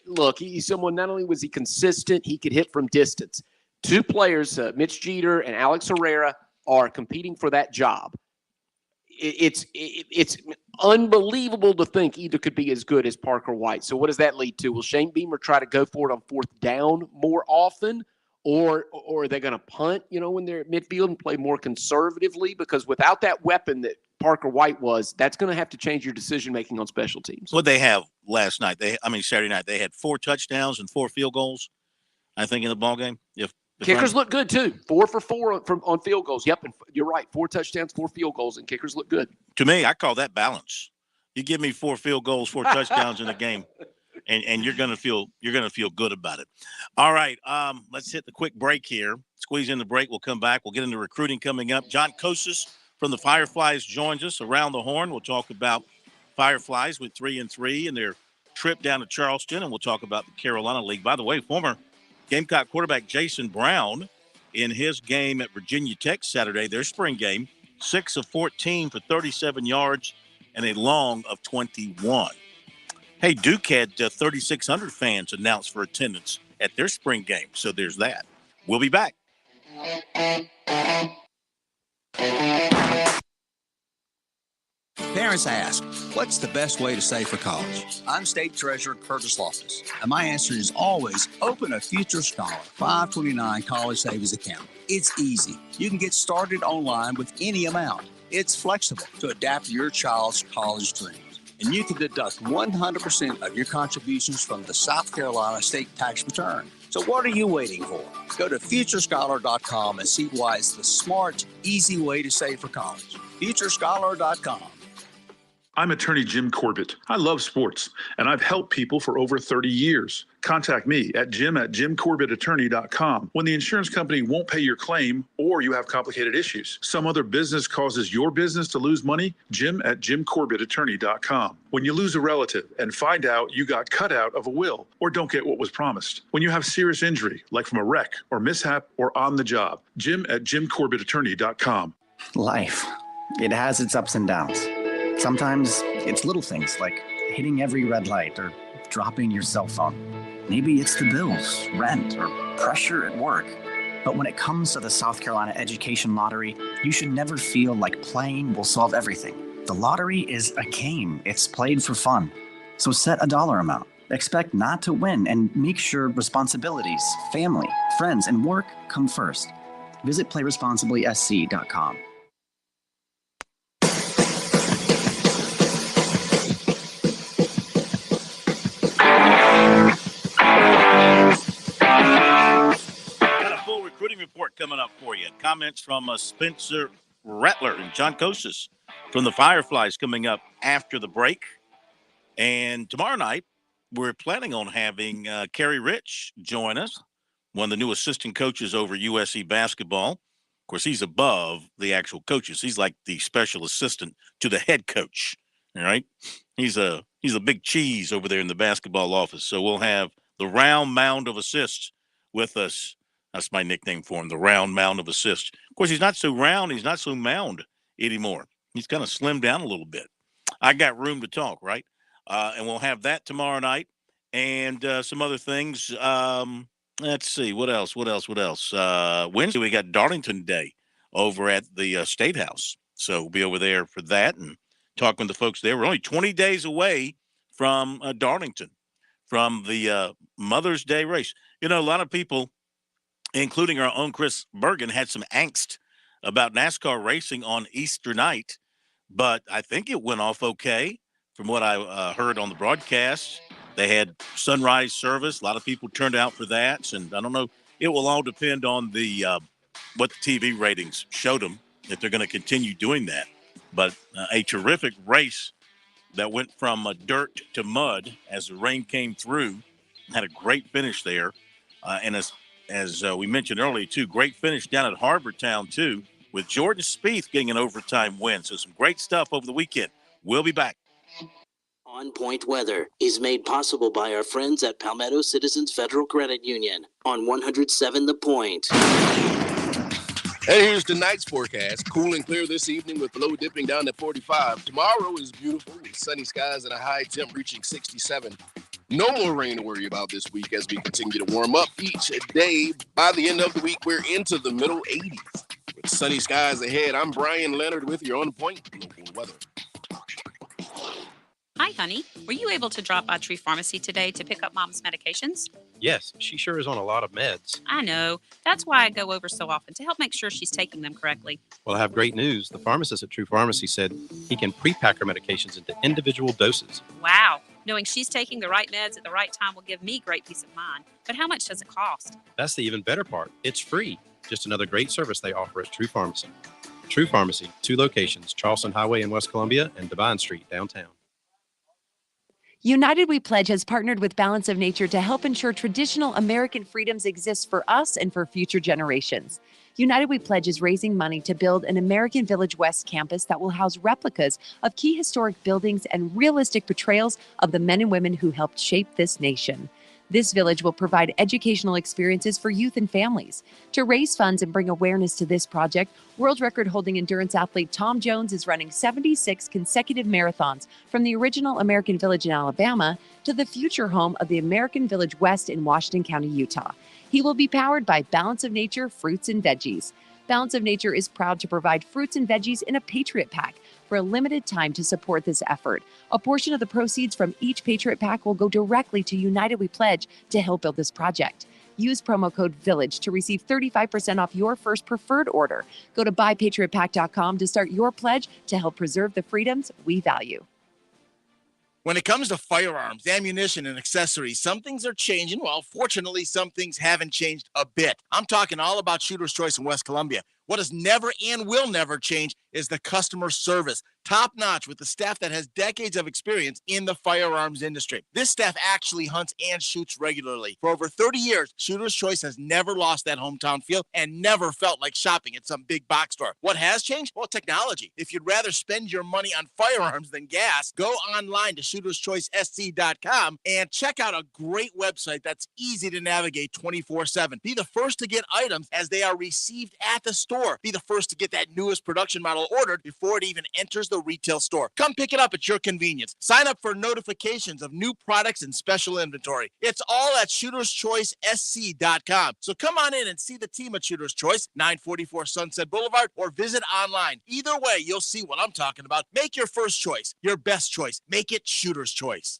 Look, he's someone, not only was he consistent, he could hit from distance. Two players, Mitch Jeter and Alex Herrera, are competing for that job. It's unbelievable to think either could be as good as Parker White. So what does that lead to? Will Shane Beamer try to go for it on fourth down more often, or are they going to punt, when they're at midfield and play more conservatively? Because without that weapon that Parker White was, that's going to have to change your decision-making on special teams. What they have Saturday night, they had 4 touchdowns and 4 field goals, I think, in the ballgame. Kickers look good, too. 4 for 4 on field goals. Yep, and you're right. 4 touchdowns, 4 field goals, and kickers look good. To me, I call that balance. You give me 4 field goals, 4 touchdowns in a game, and you're gonna feel good about it. All right, let's hit the quick break here. Squeeze in the break. We'll come back. We'll get into recruiting coming up. John Kosis from the Fireflies joins us around the horn. We'll talk about Fireflies with 3-3 and their trip down to Charleston, and we'll talk about the Carolina League. By the way, former Gamecock quarterback Jason Brown, in his game at Virginia Tech Saturday, their spring game, 6 of 14 for 37 yards and a long of 21. Hey, Duke had 3,600 fans announced for attendance at their spring game, so there's that. We'll be back. Parents ask, what's the best way to save for college? I'm State Treasurer Curtis Loftus, and my answer is always open a Future Scholar 529 college savings account. It's easy. You can get started online with any amount. It's flexible to adapt to your child's college dreams. And you can deduct 100% of your contributions from the South Carolina state tax return. So what are you waiting for? Go to FutureScholar.com and see why it's the smart, easy way to save for college. FutureScholar.com. I'm attorney Jim Corbett. I love sports, and I've helped people for over 30 years. Contact me at jim@jimcorbettattorney.com when the insurance company won't pay your claim or you have complicated issues. Some other business causes your business to lose money, jim@jimcorbettattorney.com. When you lose a relative and find out you got cut out of a will or don't get what was promised. When you have serious injury, like from a wreck or mishap or on the job, jim@jimcorbettattorney.com. Life, it has its ups and downs. Sometimes it's little things like hitting every red light or dropping your cell phone. Maybe it's the bills, rent, or pressure at work. But when it comes to the South Carolina Education Lottery, you should never feel like playing will solve everything. The lottery is a game. It's played for fun. So set a dollar amount. Expect not to win and make sure responsibilities, family, friends, and work come first. Visit playresponsiblysc.com. Recruiting report coming up for you. Comments from Spencer Rattler and John Kosis from the Fireflies coming up after the break. And tomorrow night, we're planning on having Kerry Rich join us, one of the new assistant coaches over USC basketball. Of course, he's above the actual coaches. He's like the special assistant to the head coach. All right. He's a big cheese over there in the basketball office. So we'll have the round mound of assists with us. That's my nickname for him, the round mound of assists. Of course, he's not so round. He's not so mound anymore. He's kind of slimmed down a little bit. I got room to talk, right? And we'll have that tomorrow night and some other things. Let's see. What else? Wednesday, we got Darlington Day over at the State House. So we'll be over there for that and talking with the folks there. We're only 20 days away from Darlington. from the Mother's Day race. You know, a lot of people, including our own Chris Bergen, had some angst about NASCAR racing on Easter night, but I think it went off okay from what I heard on the broadcast. They had sunrise service. A lot of people turned out for that, and I don't know. It will all depend on the what the TV ratings showed them, if they're going to continue doing that. But a terrific race that went from dirt to mud as the rain came through. Had a great finish there. And as we mentioned earlier, too, great finish down at Harbortown, too, with Jordan Spieth getting an overtime win. So some great stuff over the weekend. We'll be back. On Point Weather is made possible by our friends at Palmetto Citizens Federal Credit Union on 107 The Point. And here's tonight's forecast. Cool and clear this evening with the low dipping down to 45. Tomorrow is beautiful with sunny skies and a high temp reaching 67. No more rain to worry about this week as we continue to warm up each day. By the end of the week, we're into the middle 80s. With sunny skies ahead, I'm Brian Leonard with your On Point local weather. Hi, honey. Were you able to drop by Tree Pharmacy today to pick up Mom's medications? Yes, she sure is on a lot of meds. I know. That's why I go over so often, to help make sure she's taking them correctly. Well, I have great news. The pharmacist at True Pharmacy said he can pre-pack her medications into individual doses. Wow. Knowing she's taking the right meds at the right time will give me great peace of mind. But how much does it cost? That's the even better part. It's free. Just another great service they offer at True Pharmacy. True Pharmacy, 2 locations, Charleston Highway in West Columbia and Devine Street downtown. United We Pledge has partnered with Balance of Nature to help ensure traditional American freedoms exist for us and for future generations. United We Pledge is raising money to build an American Village West campus that will house replicas of key historic buildings and realistic portrayals of the men and women who helped shape this nation. This village will provide educational experiences for youth and families. To raise funds and bring awareness to this project, world record-holding endurance athlete Tom Jones is running 76 consecutive marathons from the original American Village in Alabama to the future home of the American Village West in Washington County, Utah. He will be powered by Balance of Nature fruits and veggies. Balance of Nature is proud to provide fruits and veggies in a Patriot Pack for a limited time to support this effort. A portion of the proceeds from each Patriot Pack will go directly to United We Pledge to help build this project. Use promo code VILLAGE to receive 35% off your first preferred order. Go to buypatriotpack.com to start your pledge to help preserve the freedoms we value. When it comes to firearms, ammunition, and accessories, some things are changing, while fortunately some things haven't changed a bit. I'm talking all about Shooter's Choice in West Columbia. What has never and will never change is the customer service. Top-notch with the staff that has decades of experience in the firearms industry. This staff actually hunts and shoots regularly. For over 30 years, Shooter's Choice has never lost that hometown feel and never felt like shopping at some big box store. What has changed? Well, technology. If you'd rather spend your money on firearms than gas, go online to SportsTalkSC.com and check out a great website that's easy to navigate 24/7. Be the first to get items as they are received at the store. Be the first to get that newest production model ordered before it even enters the retail store. Come pick it up at your convenience. Sign up for notifications of new products and special inventory. It's all at ShootersChoiceSC.com. So come on in and see the team at Shooter's Choice, 944 Sunset Boulevard, or visit online. Either way, you'll see what I'm talking about. Make your first choice, your best choice. Make it Shooter's Choice.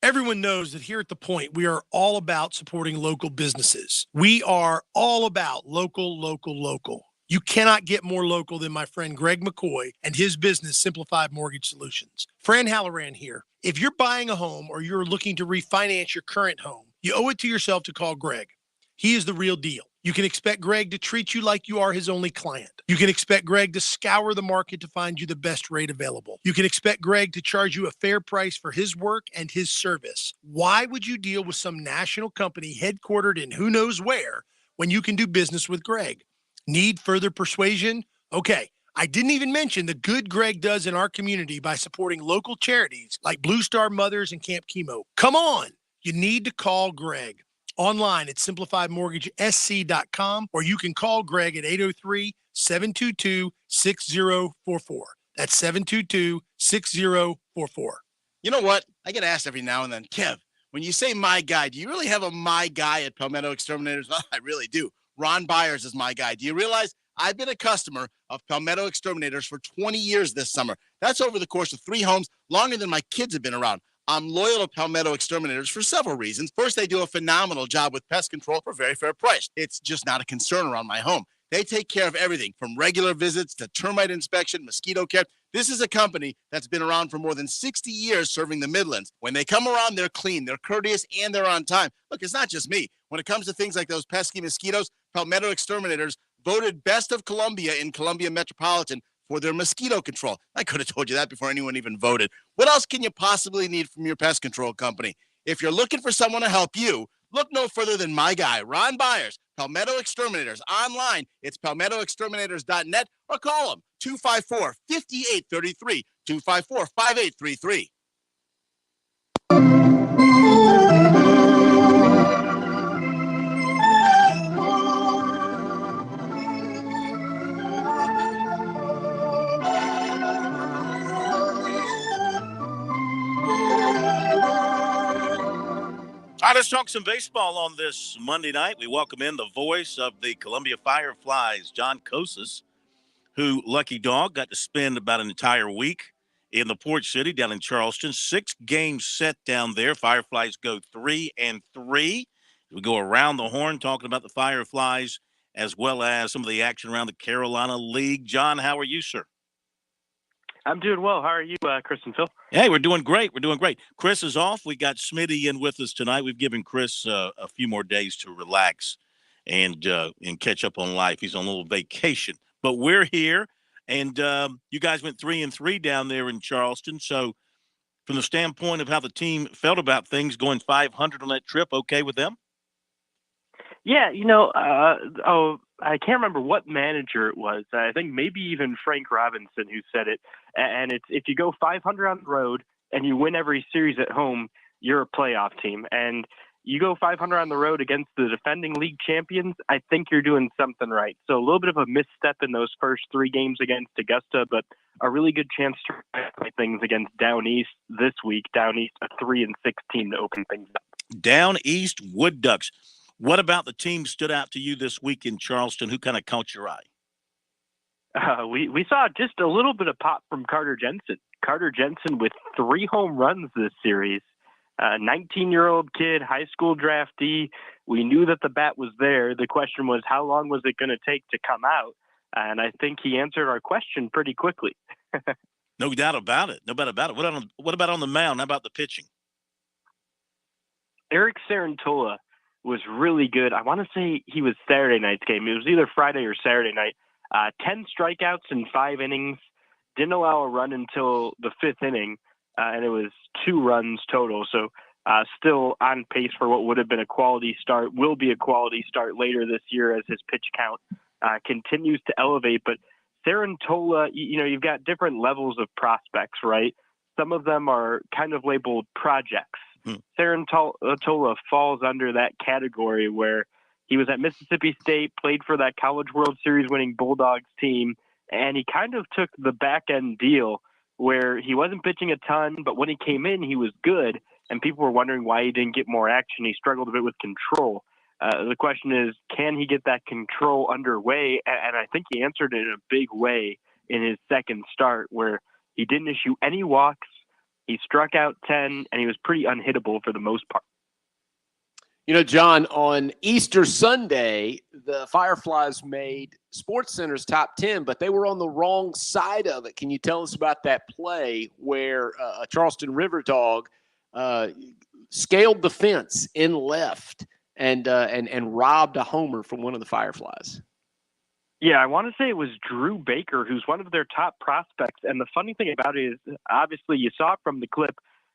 Everyone knows that here at The Point, we are all about supporting local businesses. We are all about local, local, local. You cannot get more local than my friend Greg McCoy and his business, Simplified Mortgage Solutions. Fran Halloran here. If you're buying a home or you're looking to refinance your current home, you owe it to yourself to call Greg. He is the real deal. You can expect Greg to treat you like you are his only client. You can expect Greg to scour the market to find you the best rate available. You can expect Greg to charge you a fair price for his work and his service. Why would you deal with some national company headquartered in who knows where when you can do business with Greg? Need further persuasion? Okay, I didn't even mention the good Greg does in our community by supporting local charities like Blue Star Mothers and Camp Chemo. Come on, you need to call Greg. Online at simplifiedmortgagesc.com, or you can call Greg at 803-722-6044. That's 722-6044. You know what? I get asked every now and then, Kev, when you say my guy, do you really have a my guy at Palmetto Exterminators? Well, I really do. Ron Byers is my guy. Do you realize I've been a customer of Palmetto Exterminators for 20 years this summer? That's over the course of 3 homes, longer than my kids have been around. I'm loyal to Palmetto Exterminators for several reasons. First, they do a phenomenal job with pest control for a very fair price. It's just not a concern around my home. They take care of everything from regular visits to termite inspection, mosquito care. This is a company that's been around for more than 60 years serving the Midlands. When they come around, they're clean, they're courteous, and they're on time. Look, it's not just me. When it comes to things like those pesky mosquitoes, Palmetto Exterminators voted best of Columbia in Columbia Metropolitan for their mosquito control. I could have told you that before anyone even voted. What else can you possibly need from your pest control company? If you're looking for someone to help you, look no further than my guy, Ron Byers, Palmetto Exterminators. Online, it's palmettoexterminators.net or call them 254-5833, 254-5833. All right, let's talk some baseball on this Monday night. We welcome in the voice of the Columbia Fireflies, John Kosas, who, lucky dog, got to spend about an entire week in the port city down in Charleston. 6 games set down there. Fireflies go 3-3. We go around the horn talking about the Fireflies as well as some of the action around the Carolina League. John, how are you, sir? I'm doing well. How are you, Chris and Phil? Hey, we're doing great. We're doing great. Chris is off. We got Smitty in with us tonight. We've given Chris a few more days to relax and catch up on life. He's on a little vacation, but we're here. And you guys went 3-3 down there in Charleston. So, from the standpoint of how the team felt about things, going 500 on that trip, okay with them? Yeah, I can't remember what manager it was. I think maybe even Frank Robinson who said it. And it's if you go 500 on the road and you win every series at home, you're a playoff team. And you go 500 on the road against the defending league champions, I think you're doing something right. So a little bit of a misstep in those first 3 games against Augusta, but a really good chance to play things against Down East this week. Down East, a 3-6 team to open things up. Down East Wood Ducks. What about the team stood out to you this week in Charleston? Who kind of caught your eye? We saw just a little bit of pop from Carter Jensen. Carter Jensen with 3 home runs this series. 19-year-old kid, high school draftee. We knew that the bat was there. The question was, how long was it going to take to come out? And I think he answered our question pretty quickly. No doubt about it. No doubt about it. What about on the mound? How about the pitching? Eric Sarantola was really good. I want to say he was Saturday night's game. It was either Friday or Saturday night. 10 strikeouts in 5 innings. Didn't allow a run until the 5th inning, and it was 2 runs total. So still on pace for what would have been a quality start, will be a quality start later this year as his pitch count continues to elevate. But Sarantola, you've got different levels of prospects, right? Some of them are kind of labeled projects. Sarantola falls under that category where he was at Mississippi State, played for that College World Series winning Bulldogs team, and he kind of took the back end deal where he wasn't pitching a ton, but when he came in, he was good, and people were wondering why he didn't get more action. He struggled a bit with control. The question is, can he get that control underway? And I think he answered it in a big way in his second start where he didn't issue any walks. He struck out 10, and he was pretty unhittable for the most part. John, on Easter Sunday, the Fireflies made SportsCenter's top 10, but they were on the wrong side of it. Can you tell us about that play where a Charleston River dog scaled the fence in left and robbed a homer from one of the Fireflies? Yeah, I want to say it was Drew Baker, who's one of their top prospects. And the funny thing about it is, obviously, you saw it from the clip.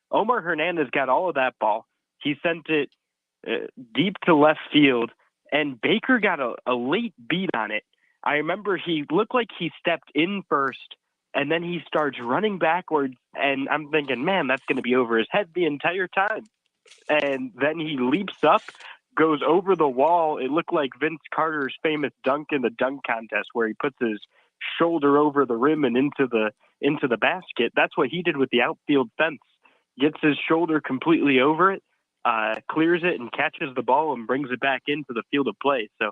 Omar Hernandez got all of that ball. He sent it deep to left field, and Baker got a late beat on it. I remember he looked like he stepped in first, and then he starts running backwards, and I'm thinking, man, that's going to be over his head the entire time. And then he leaps up, goes over the wall. It looked like Vince Carter's famous dunk in the dunk contest where he puts his shoulder over the rim and into the basket. That's what he did with the outfield fence. Gets his shoulder completely over it, clears it, and catches the ball and brings it back into the field of play. So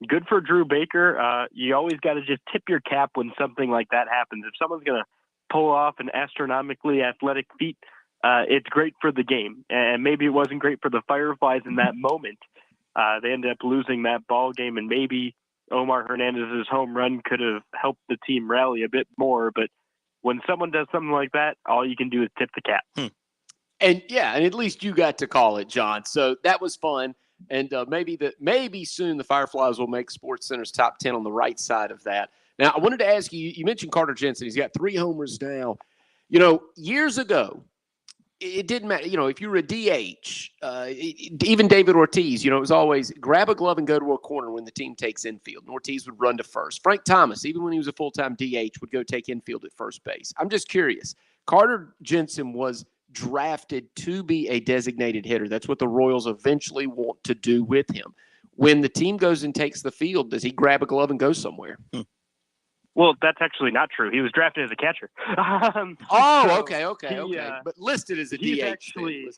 good for Drew Baker. You always got to just tip your cap when something like that happens. If someone's going to pull off an astronomically athletic feat, it's great for the game. And maybe it wasn't great for the Fireflies in that moment. They ended up losing that ball game, and maybe Omar Hernandez's home run could have helped the team rally a bit more. But when someone does something like that, all you can do is tip the cap. And at least you got to call it, John. So that was fun. And maybe soon the Fireflies will make SportsCenter's top 10 on the right side of that. Now, I wanted to ask you, you mentioned Carter Jensen. He's got 3 homers now. Years ago, it didn't matter. If you were a DH, even David Ortiz, it was always grab a glove and go to a corner when the team takes infield. And Ortiz would run to first. Frank Thomas, even when he was a full-time DH, would go take infield at first base. I'm just curious. Carter Jensen was drafted to be a designated hitter. That's what the Royals eventually want to do with him. When the team goes and takes the field, does he grab a glove and go somewhere? Well, that's actually not true. He was drafted as a catcher. Okay. But listed as a DH. Actually,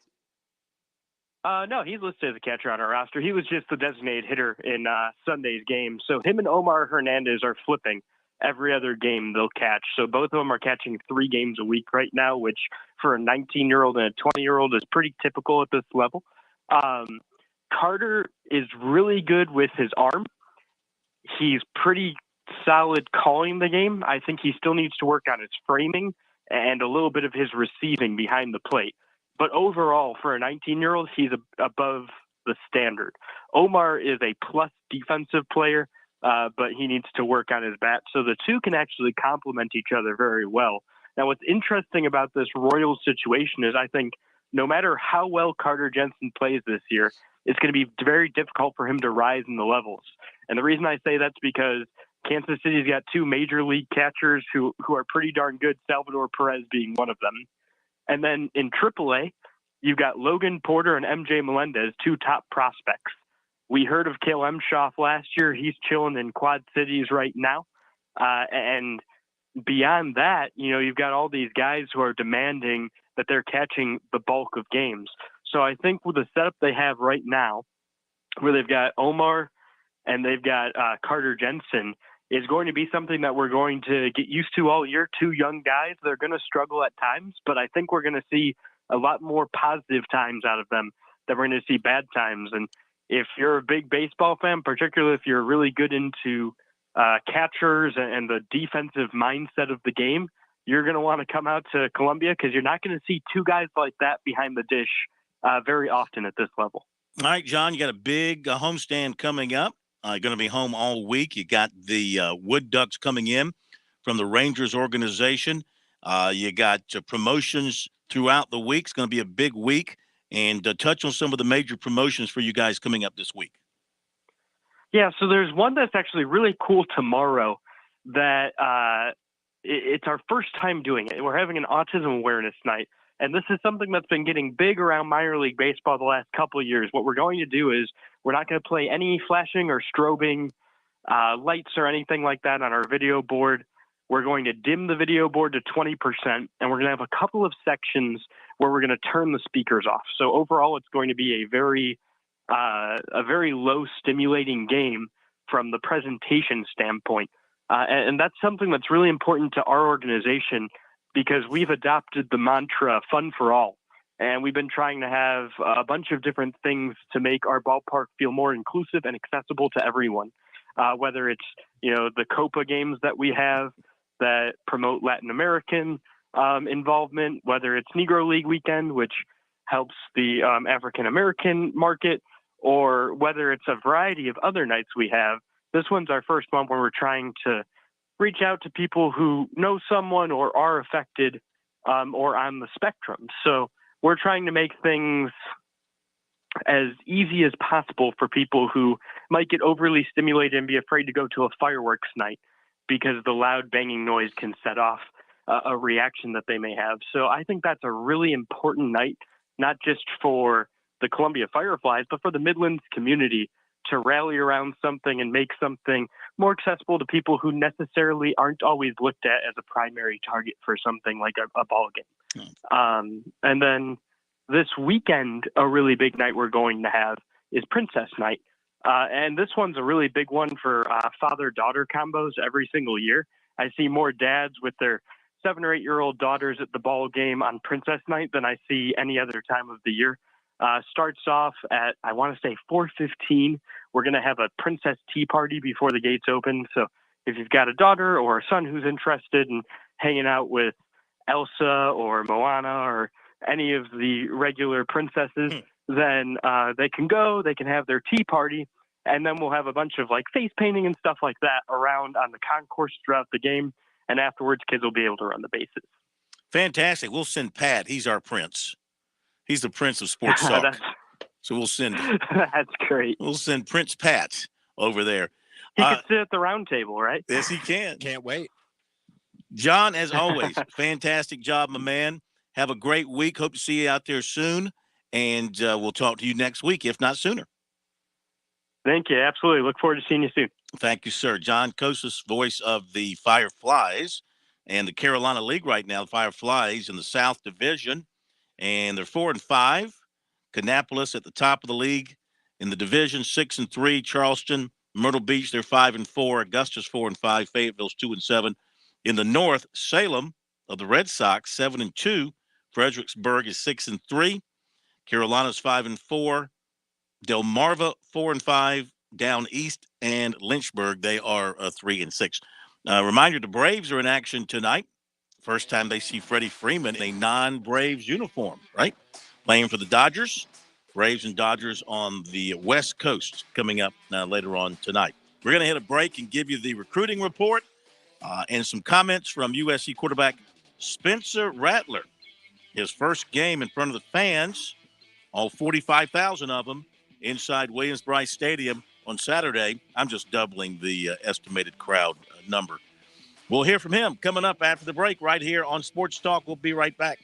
no, he's listed as a catcher on our roster. He was just the designated hitter in Sunday's game. So him and Omar Hernandez are flipping. Every other game they'll catch. So both of them are catching 3 games a week right now, which for a 19-year-old and a 20-year-old is pretty typical at this level. Carter is really good with his arm. He's pretty solid calling the game. I think he still needs to work on his framing and a little bit of his receiving behind the plate. But overall, for a 19-year-old, he's above the standard. Omar is a plus defensive player, but he needs to work on his bat. So the two can actually complement each other very well. Now, what's interesting about this Royals situation is I think no matter how well Carter Jensen plays this year, it's going to be very difficult for him to rise in the levels. And the reason I say that's because Kansas City's got 2 major league catchers who are pretty darn good, Salvador Perez being one of them. And then in AAA, you've got Logan Porter and MJ Melendez, 2 top prospects. We heard of Cale Emshoff last year. He's chilling in Quad Cities right now. And beyond that, you've got all these guys who are demanding that they're catching the bulk of games. So I think with the setup they have right now, where they've got Omar and they've got Carter Jensen, is going to be something that we're going to get used to all year. 2 young guys. They're going to struggle at times, but I think we're going to see a lot more positive times out of them than we're going to see bad times. And if you're a big baseball fan, particularly if you're really good into catchers and the defensive mindset of the game, you're going to want to come out to Columbia because you're not going to see 2 guys like that behind the dish very often at this level. All right, John, you got a big homestand coming up. Going to be home all week. You got the Wood Ducks coming in from the Rangers organization. You got promotions throughout the week. It's going to be a big week. And touch on some of the major promotions for you guys coming up this week. Yeah, so there's one that's actually really cool tomorrow that it's our first time doing it. We're having an autism awareness night. And this is something that's been getting big around minor league baseball the last couple of years. What we're going to do is we're not going to play any flashing or strobing lights or anything like that on our video board. We're going to dim the video board to 20%, and we're going to have a couple of sections where we're going to turn the speakers off. So overall, it's going to be a very low stimulating game from the presentation standpoint. And that's something that's really important to our organization because we've adopted the mantra fun for all. And we've been trying to have a bunch of different things to make our ballpark feel more inclusive and accessible to everyone, whether it's, the Copa games that we have that promote Latin American involvement, whether it's Negro League weekend, which helps the African-American market, or whether it's a variety of other nights we have. This one's our first one where we're trying to reach out to people who know someone or are affected or on the spectrum. So we're trying to make things as easy as possible for people who might get overly stimulated and be afraid to go to a fireworks night because the loud banging noise can set off a reaction that they may have. So I think that's a really important night, not just for the Columbia Fireflies, but for the Midlands community to rally around something and make something more accessible to people who necessarily aren't always looked at as a primary target for something like a ball game. And then this weekend, a really big night we're going to have is Princess Night. And this one's a really big one for father-daughter combos every single year. I see more dads with their 7 or 8 year old daughters at the ball game on Princess Night than I see any other time of the year. Starts off at, I want to say 4:15. We're going to have a princess tea party before the gates open. So if you've got a daughter or a son who's interested in hanging out with Elsa or Moana or any of the regular princesses, then they can go, they can have their tea party, and then we'll have a bunch of like face painting and stuff like that around on the concourse throughout the game. And afterwards, kids will be able to run the bases. Fantastic. We'll send Pat. He's our prince. He's the prince of sports talk. So we'll send. That's great. We'll send Prince Pat over there. He can sit at the round table, right? Yes, he can. Can't wait. John, as always, fantastic job, my man. Have a great week. Hope to see you out there soon. And we'll talk to you next week, if not sooner. Thank you. Absolutely. Look forward to seeing you soon. Thank you, sir. John Kosas, voice of the Fireflies and the Carolina League right now. The Fireflies in the South Division, and they're 4-5. Kannapolis at the top of the league in the division, 6-3. Charleston, Myrtle Beach, they're 5-4. Augusta's 4-5. Fayetteville's 2-7. In the North, Salem of the Red Sox, 7-2. Fredericksburg is 6-3. Carolina's 5-4. Delmarva 4-5. Down east, and Lynchburg, they are 3-6. Reminder: the Braves are in action tonight. First time they see Freddie Freeman in a non-Braves uniform, right? Playing for the Dodgers. Braves and Dodgers on the West Coast coming up later on tonight. We're going to hit a break and give you the recruiting report and some comments from USC quarterback Spencer Rattler. His first game in front of the fans, all 45,000 of them, inside Williams-Brice Stadium on Saturday. I'm just doubling the estimated crowd number. We'll hear from him coming up after the break right here on Sports Talk. We'll be right back.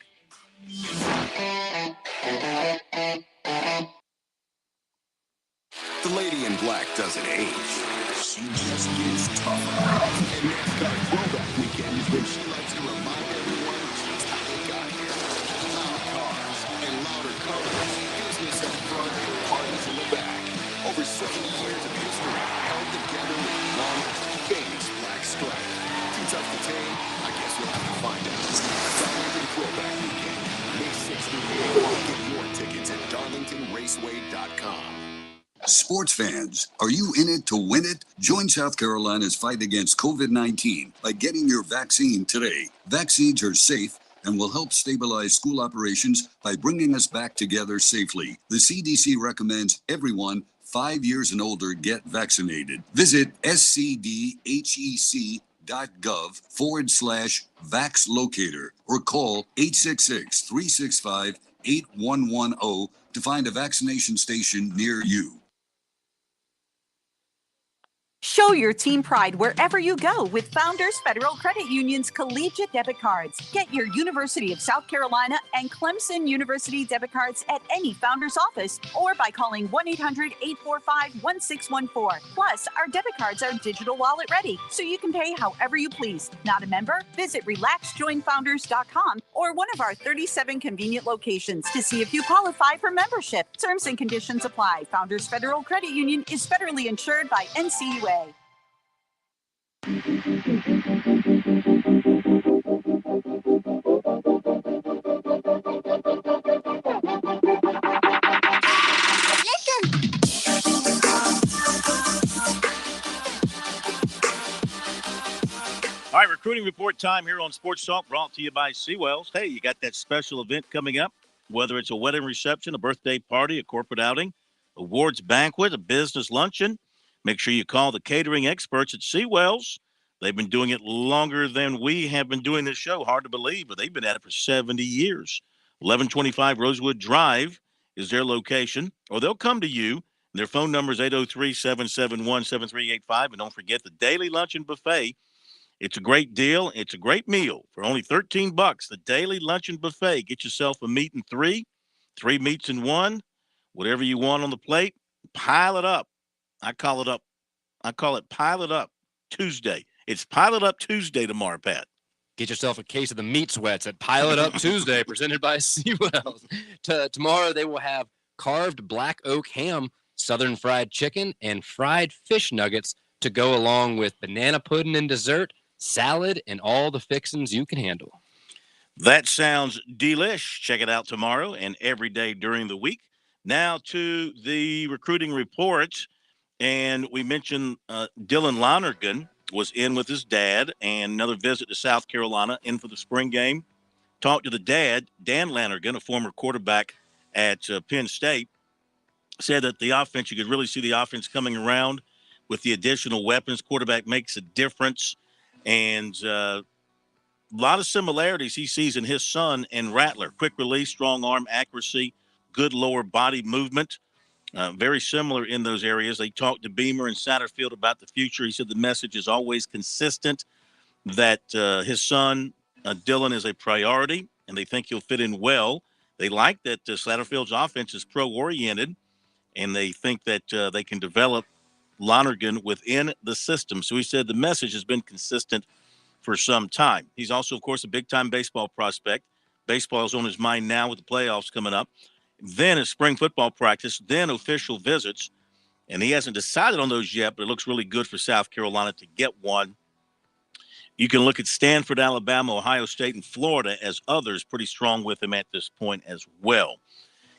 The lady in black doesn't age. She just gets tougher. And NASCAR Throwback Weekend is when she likes to remind everyone just how they got here. Loud cars and louder colors. Business up front and parties in the back. Over 70 years of history held together with one famous black stripe. Too tough to tame? I guess we'll have to find out. Darlington Throwback Weekend, May 6th through the 8th. Get your tickets at darlingtonraceway.com. Sports fans, are you in it to win it? Join South Carolina's fight against COVID-19 by getting your vaccine today. Vaccines are safe and will help stabilize school operations by bringing us back together safely. The CDC recommends everyone 5 years and older get vaccinated. Visit scdhec.gov/VaxLocator or call 866-365-8110 to find a vaccination station near you. Show your team pride wherever you go with Founders Federal Credit Union's collegiate debit cards. Get your University of South Carolina and Clemson University debit cards at any Founders office or by calling 1-800-845-1614. Plus, our debit cards are digital wallet ready, so you can pay however you please. Not a member? Visit relaxjoinfounders.com or one of our 37 convenient locations to see if you qualify for membership. Terms and conditions apply. Founders Federal Credit Union is federally insured by NCUA. All right, recruiting report time here on Sports Talk, brought to you by Seawells. Hey, you got that special event coming up, whether it's a wedding reception, a birthday party, a corporate outing, awards banquet, a business luncheon. Make sure you call the catering experts at Seawells. They've been doing it longer than we have been doing this show. Hard to believe, but they've been at it for 70 years. 1125 Rosewood Drive is their location, or they'll come to you. Their phone number is 803-771-7385. And don't forget the daily luncheon buffet. It's a great deal. It's a great meal for only $13. The daily luncheon buffet. Get yourself a meat and three meats in one, whatever you want on the plate. Pile it up. I call it Pile It Up Tuesday. It's Pile It Up Tuesday tomorrow, Pat. Get yourself a case of the meat sweats at Pile It Up Tuesday, presented by Seawells. Tomorrow they will have carved black oak ham, southern fried chicken, and fried fish nuggets to go along with banana pudding and dessert, salad, and all the fixings you can handle. That sounds delish. Check it out tomorrow and every day during the week. Now to the recruiting report. And we mentioned Dylan Lonergan was in with his dad, and another visit to South Carolina in for the spring game. Talked to the dad, Dan Lonergan, a former quarterback at Penn State, said that the offense, you could really see the offense coming around with the additional weapons. Quarterback makes a difference. And a lot of similarities he sees in his son and Rattler. Quick release, strong arm accuracy, good lower body movement. Very similar in those areas. They talked to Beamer and Satterfield about the future. He said the message is always consistent, that his son, Dylan, is a priority, and they think he'll fit in well. They like that Satterfield's offense is pro-oriented, and they think that they can develop Lonergan within the system. So he said the message has been consistent for some time. He's also, of course, a big-time baseball prospect. Baseball is on his mind now with the playoffs coming up. Then a spring football practice, then official visits. And he hasn't decided on those yet, but it looks really good for South Carolina to get one. You can look at Stanford, Alabama, Ohio State, and Florida as others pretty strong with him at this point as well.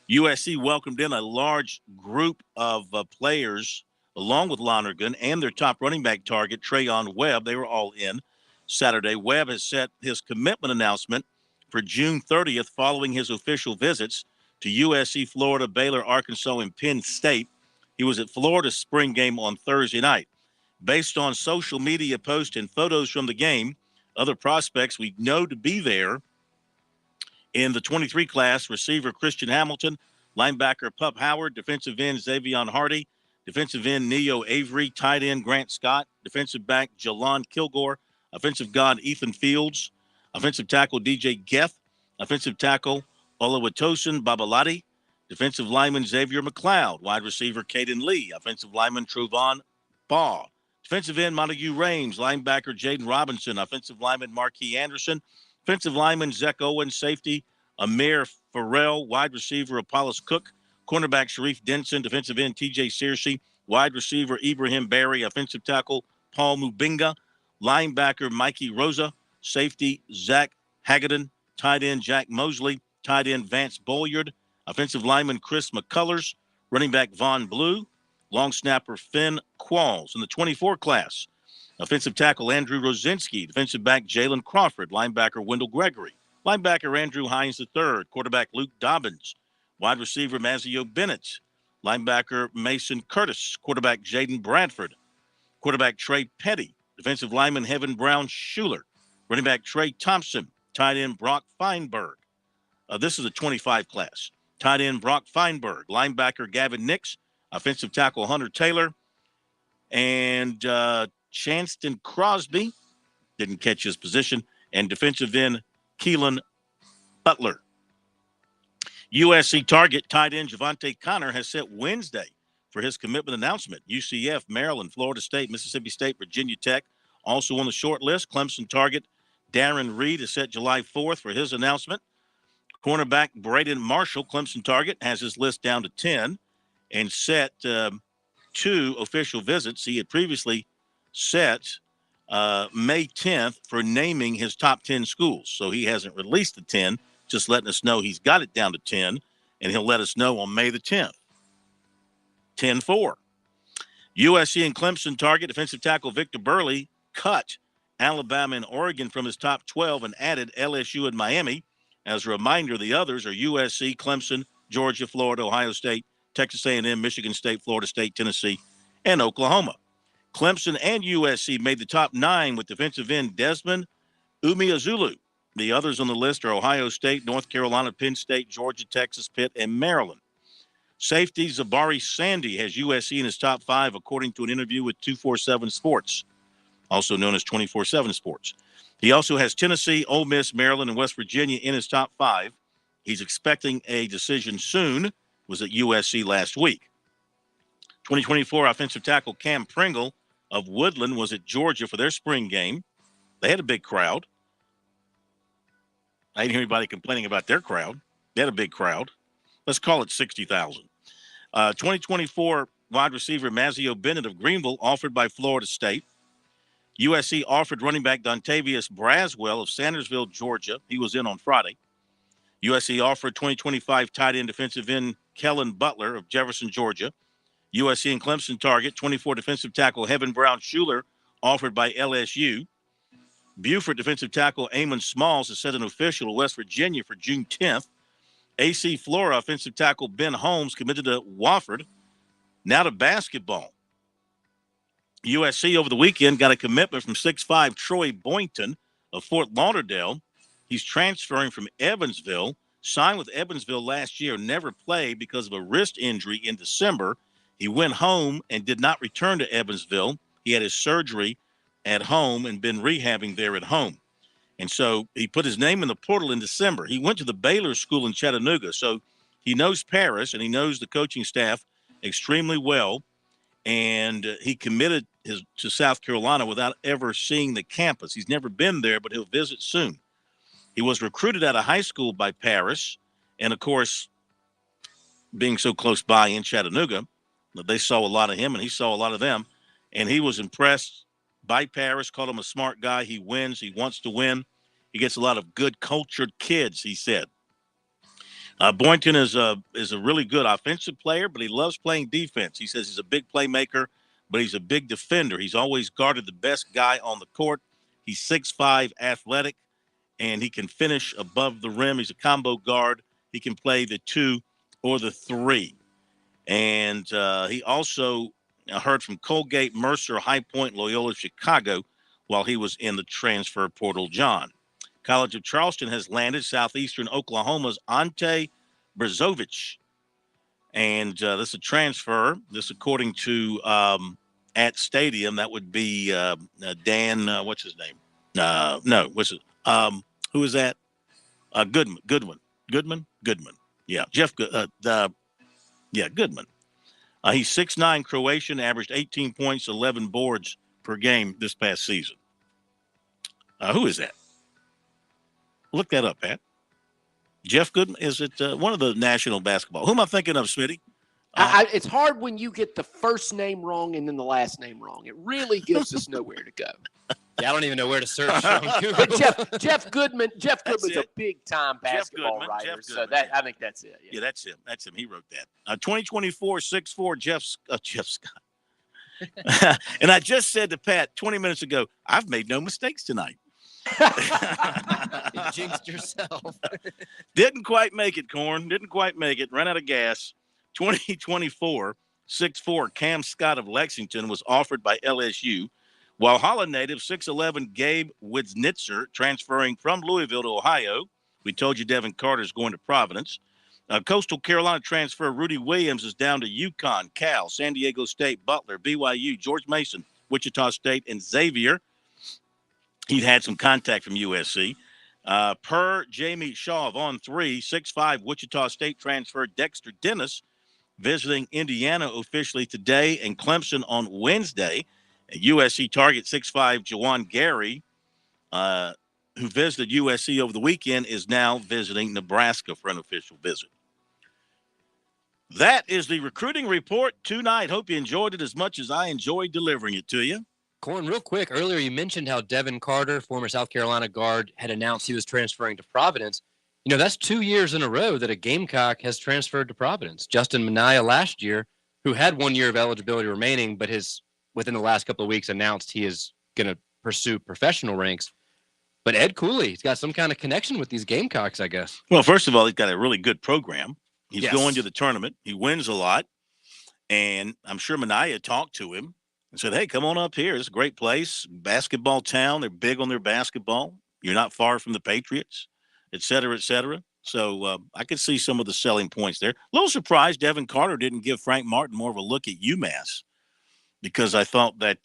USC welcomed in a large group of players along with Lonergan and their top running back target, Trayon Webb. They were all in Saturday. Webb has set his commitment announcement for June 30th following his official visits to USC, Florida, Baylor, Arkansas, and Penn State. He was at Florida's spring game on Thursday night. Based on social media posts and photos from the game, other prospects we know to be there in the 23 class: receiver Christian Hamilton, linebacker Pup Howard, defensive end Xavion Hardy, defensive end Neo Avery, tight end Grant Scott, defensive back Jalon Kilgore, offensive guard Ethan Fields, offensive tackle DJ Geth, offensive tackle Oluwatosin Babalati, defensive lineman Xavier McLeod, wide receiver Caden Lee, offensive lineman Truvon Baugh, defensive end Montague Rames, linebacker Jaden Robinson, offensive lineman Marquis Anderson, defensive lineman Zach Owens, safety Amir Farrell, wide receiver Apollos Cook, cornerback Sharif Denson, defensive end TJ Searcy, wide receiver Ibrahim Barry, offensive tackle Paul Mubinga, linebacker Mikey Rosa, safety Zach Hagedon, tight end Jack Mosley, tight end Vance Bolliard, offensive lineman Chris McCullers, running back Von Blue, long snapper Finn Qualls. In the 24 class, offensive tackle Andrew Rosinski, defensive back Jalen Crawford, linebacker Wendell Gregory, linebacker Andrew Hines III, quarterback Luke Dobbins, wide receiver Mazio Bennett, linebacker Mason Curtis, quarterback Jaden Bradford, quarterback Trey Petty, defensive lineman Heaven Brown Schuler, running back Trey Thompson, tight end Brock Feinberg. This is a 25 class. Tight end Brock Feinberg, linebacker Gavin Nix, offensive tackle Hunter Taylor, and Chanston Crosby, didn't catch his position, and defensive end Keelan Butler. USC target tight end Javante Connor has set Wednesday for his commitment announcement. UCF, Maryland, Florida State, Mississippi State, Virginia Tech also on the short list. Clemson target Darren Reed is set July 4th for his announcement. Cornerback Braden Marshall, Clemson target, has his list down to 10 and set 2 official visits. He had previously set May 10th for naming his top 10 schools. So he hasn't released the 10, just letting us know he's got it down to 10, and he'll let us know on May the 10th. 10-4. USC and Clemson target defensive tackle Victor Burley cut Alabama and Oregon from his top 12 and added LSU and Miami. As a reminder, the others are USC, Clemson, Georgia, Florida, Ohio State, Texas A&M, Michigan State, Florida State, Tennessee, and Oklahoma. Clemson and USC made the top 9 with defensive end Desmond Umeozulu. The others on the list are Ohio State, North Carolina, Penn State, Georgia, Texas, Pitt, and Maryland. Safety Zabari Sandy has USC in his top 5, according to an interview with 247 Sports, also known as 24/7 Sports. He also has Tennessee, Ole Miss, Maryland, and West Virginia in his top 5. He's expecting a decision soon, was at USC last week. 2024 offensive tackle Cam Pringle of Woodland was at Georgia for their spring game. They had a big crowd. I didn't hear anybody complaining about their crowd. They had a big crowd. Let's call it 60,000. 2024 wide receiver Mazio Bennett of Greenville, offered by Florida State. USC offered running back Dontavius Braswell of Sandersville, Georgia. He was in on Friday. USC offered 2025 tight end defensive end Kellen Butler of Jefferson, Georgia. USC and Clemson target 24 defensive tackle Heaven Brown Schuler, offered by LSU. Buford defensive tackle Amon Smalls has set an official to West Virginia for June 10th. AC Flora offensive tackle Ben Holmes committed to Wofford. Now to basketball. USC over the weekend got a commitment from 6'5" Troy Boynton of Fort Lauderdale. He's transferring from Evansville. Signed with Evansville last year, never played because of a wrist injury in December. He went home and did not return to Evansville. He had his surgery at home and been rehabbing there at home. And so he put his name in the portal in December. He went to the Baylor School in Chattanooga. So he knows Paris and he knows the coaching staff extremely well. And he committed to South Carolina without ever seeing the campus. He's never been there, but he'll visit soon. He was recruited out of high school by Paris. And, of course, being so close by in Chattanooga, they saw a lot of him and he saw a lot of them. And he was impressed by Paris, called him a smart guy. He wins. He wants to win. He gets a lot of good, cultured kids, he said. Boynton is a really good offensive player, but he loves playing defense. He says he's a big playmaker, but he's a big defender. He's always guarded the best guy on the court. He's 6'5", athletic, and he can finish above the rim. He's a combo guard. He can play the 2 or the 3. And he also heard from Colgate, Mercer, High Point, Loyola, Chicago while he was in the transfer portal. John. College of Charleston has landed Southeastern Oklahoma's Ante Brzovic. And this is a transfer. This, according to at Stadium, that would be Dan, what's his name? No, what's it? Who is that? Goodman. Yeah, Jeff. Goodman. He's 6'9", Croatian, averaged 18 points, 11 boards per game this past season. Who is that? Look that up, Pat. Jeff Goodman, is it one of the national basketball? Who am I thinking of, Smitty? It's hard when you get the first name wrong and then the last name wrong. It really gives us nowhere to go. Yeah, I don't even know where to search on Google. But Jeff Goodman's a big-time basketball writer, so I think that's it. Yeah, that's him. That's him. He wrote that. 2024 6'4", Jeff Scott. And I just said to Pat 20 minutes ago, I've made no mistakes tonight. You jinxed yourself. Didn't quite make it, Corn. Didn't quite make it. Ran out of gas. 2024 6'4", Cam Scott of Lexington was offered by LSU. While Holland native 6'11", Gabe Wisnitzer transferring from Louisville to Ohio. We told you Devin Carter is going to Providence. Coastal Carolina transfer Rudy Williams is down to UConn, Cal, San Diego State, Butler, BYU, George Mason, Wichita State, and Xavier. He'd had some contact from USC. Per Jamie Shaw of On 3, 6'5", Wichita State transfer Dexter Dennis visiting Indiana officially today and Clemson on Wednesday. USC target 6'5", Jawan Gary, who visited USC over the weekend, is now visiting Nebraska for an official visit. That is the recruiting report tonight. Hope you enjoyed it as much as I enjoyed delivering it to you. Corn, real quick, earlier you mentioned how Devin Carter, former South Carolina guard, had announced he was transferring to Providence. You know, that's 2 years in a row that a Gamecock has transferred to Providence. Justin Minaya last year, who had 1 year of eligibility remaining, but within the last couple of weeks announced he is going to pursue professional ranks. But Ed Cooley, he's got some kind of connection with these Gamecocks, I guess. Well, first of all, he's got a really good program. He's going to the tournament. He wins a lot. And I'm sure Minaya talked to him and said, hey, come on up here. It's a great place. Basketball town. They're big on their basketball. You're not far from the Patriots, et cetera, et cetera. So I could see some of the selling points there. A little surprised Devin Carter didn't give Frank Martin more of a look at UMass, because I thought that,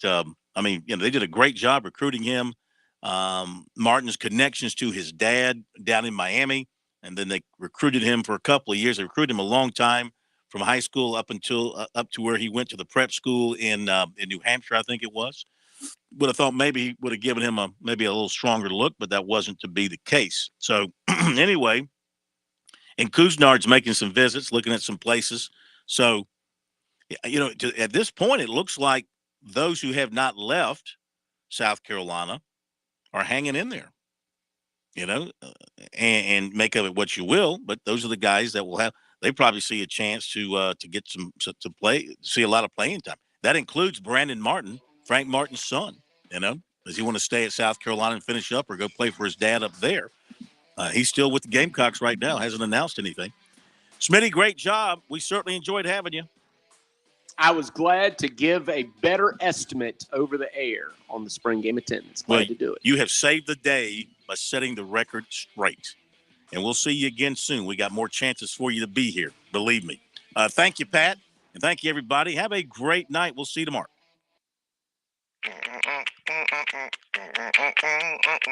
they did a great job recruiting him. Martin's connections to his dad down in Miami, and then they recruited him for a couple of years. They recruited him a long time from high school up to where he went to the prep school in New Hampshire, I think it was. Would have thought maybe he would have given him maybe a little stronger look, but that wasn't to be the case. So anyway, and Kuznard's making some visits, looking at some places. So, at this point, it looks like those who have not left South Carolina are hanging in there, and make of it what you will. But those are the guys that will have. They probably see a chance to get to play, see a lot of playing time. That includes Brandon Martin, Frank Martin's son. Does he want to stay at South Carolina and finish up, or go play for his dad up there? He's still with the Gamecocks right now. Hasn't announced anything. Smitty, great job. We certainly enjoyed having you. I was glad to give a better estimate over the air on the spring game attendance. Glad to do it. You have saved the day by setting the record straight. And we'll see you again soon. We got more chances for you to be here. Believe me. Thank you, Pat. And thank you, everybody. Have a great night. We'll see you tomorrow.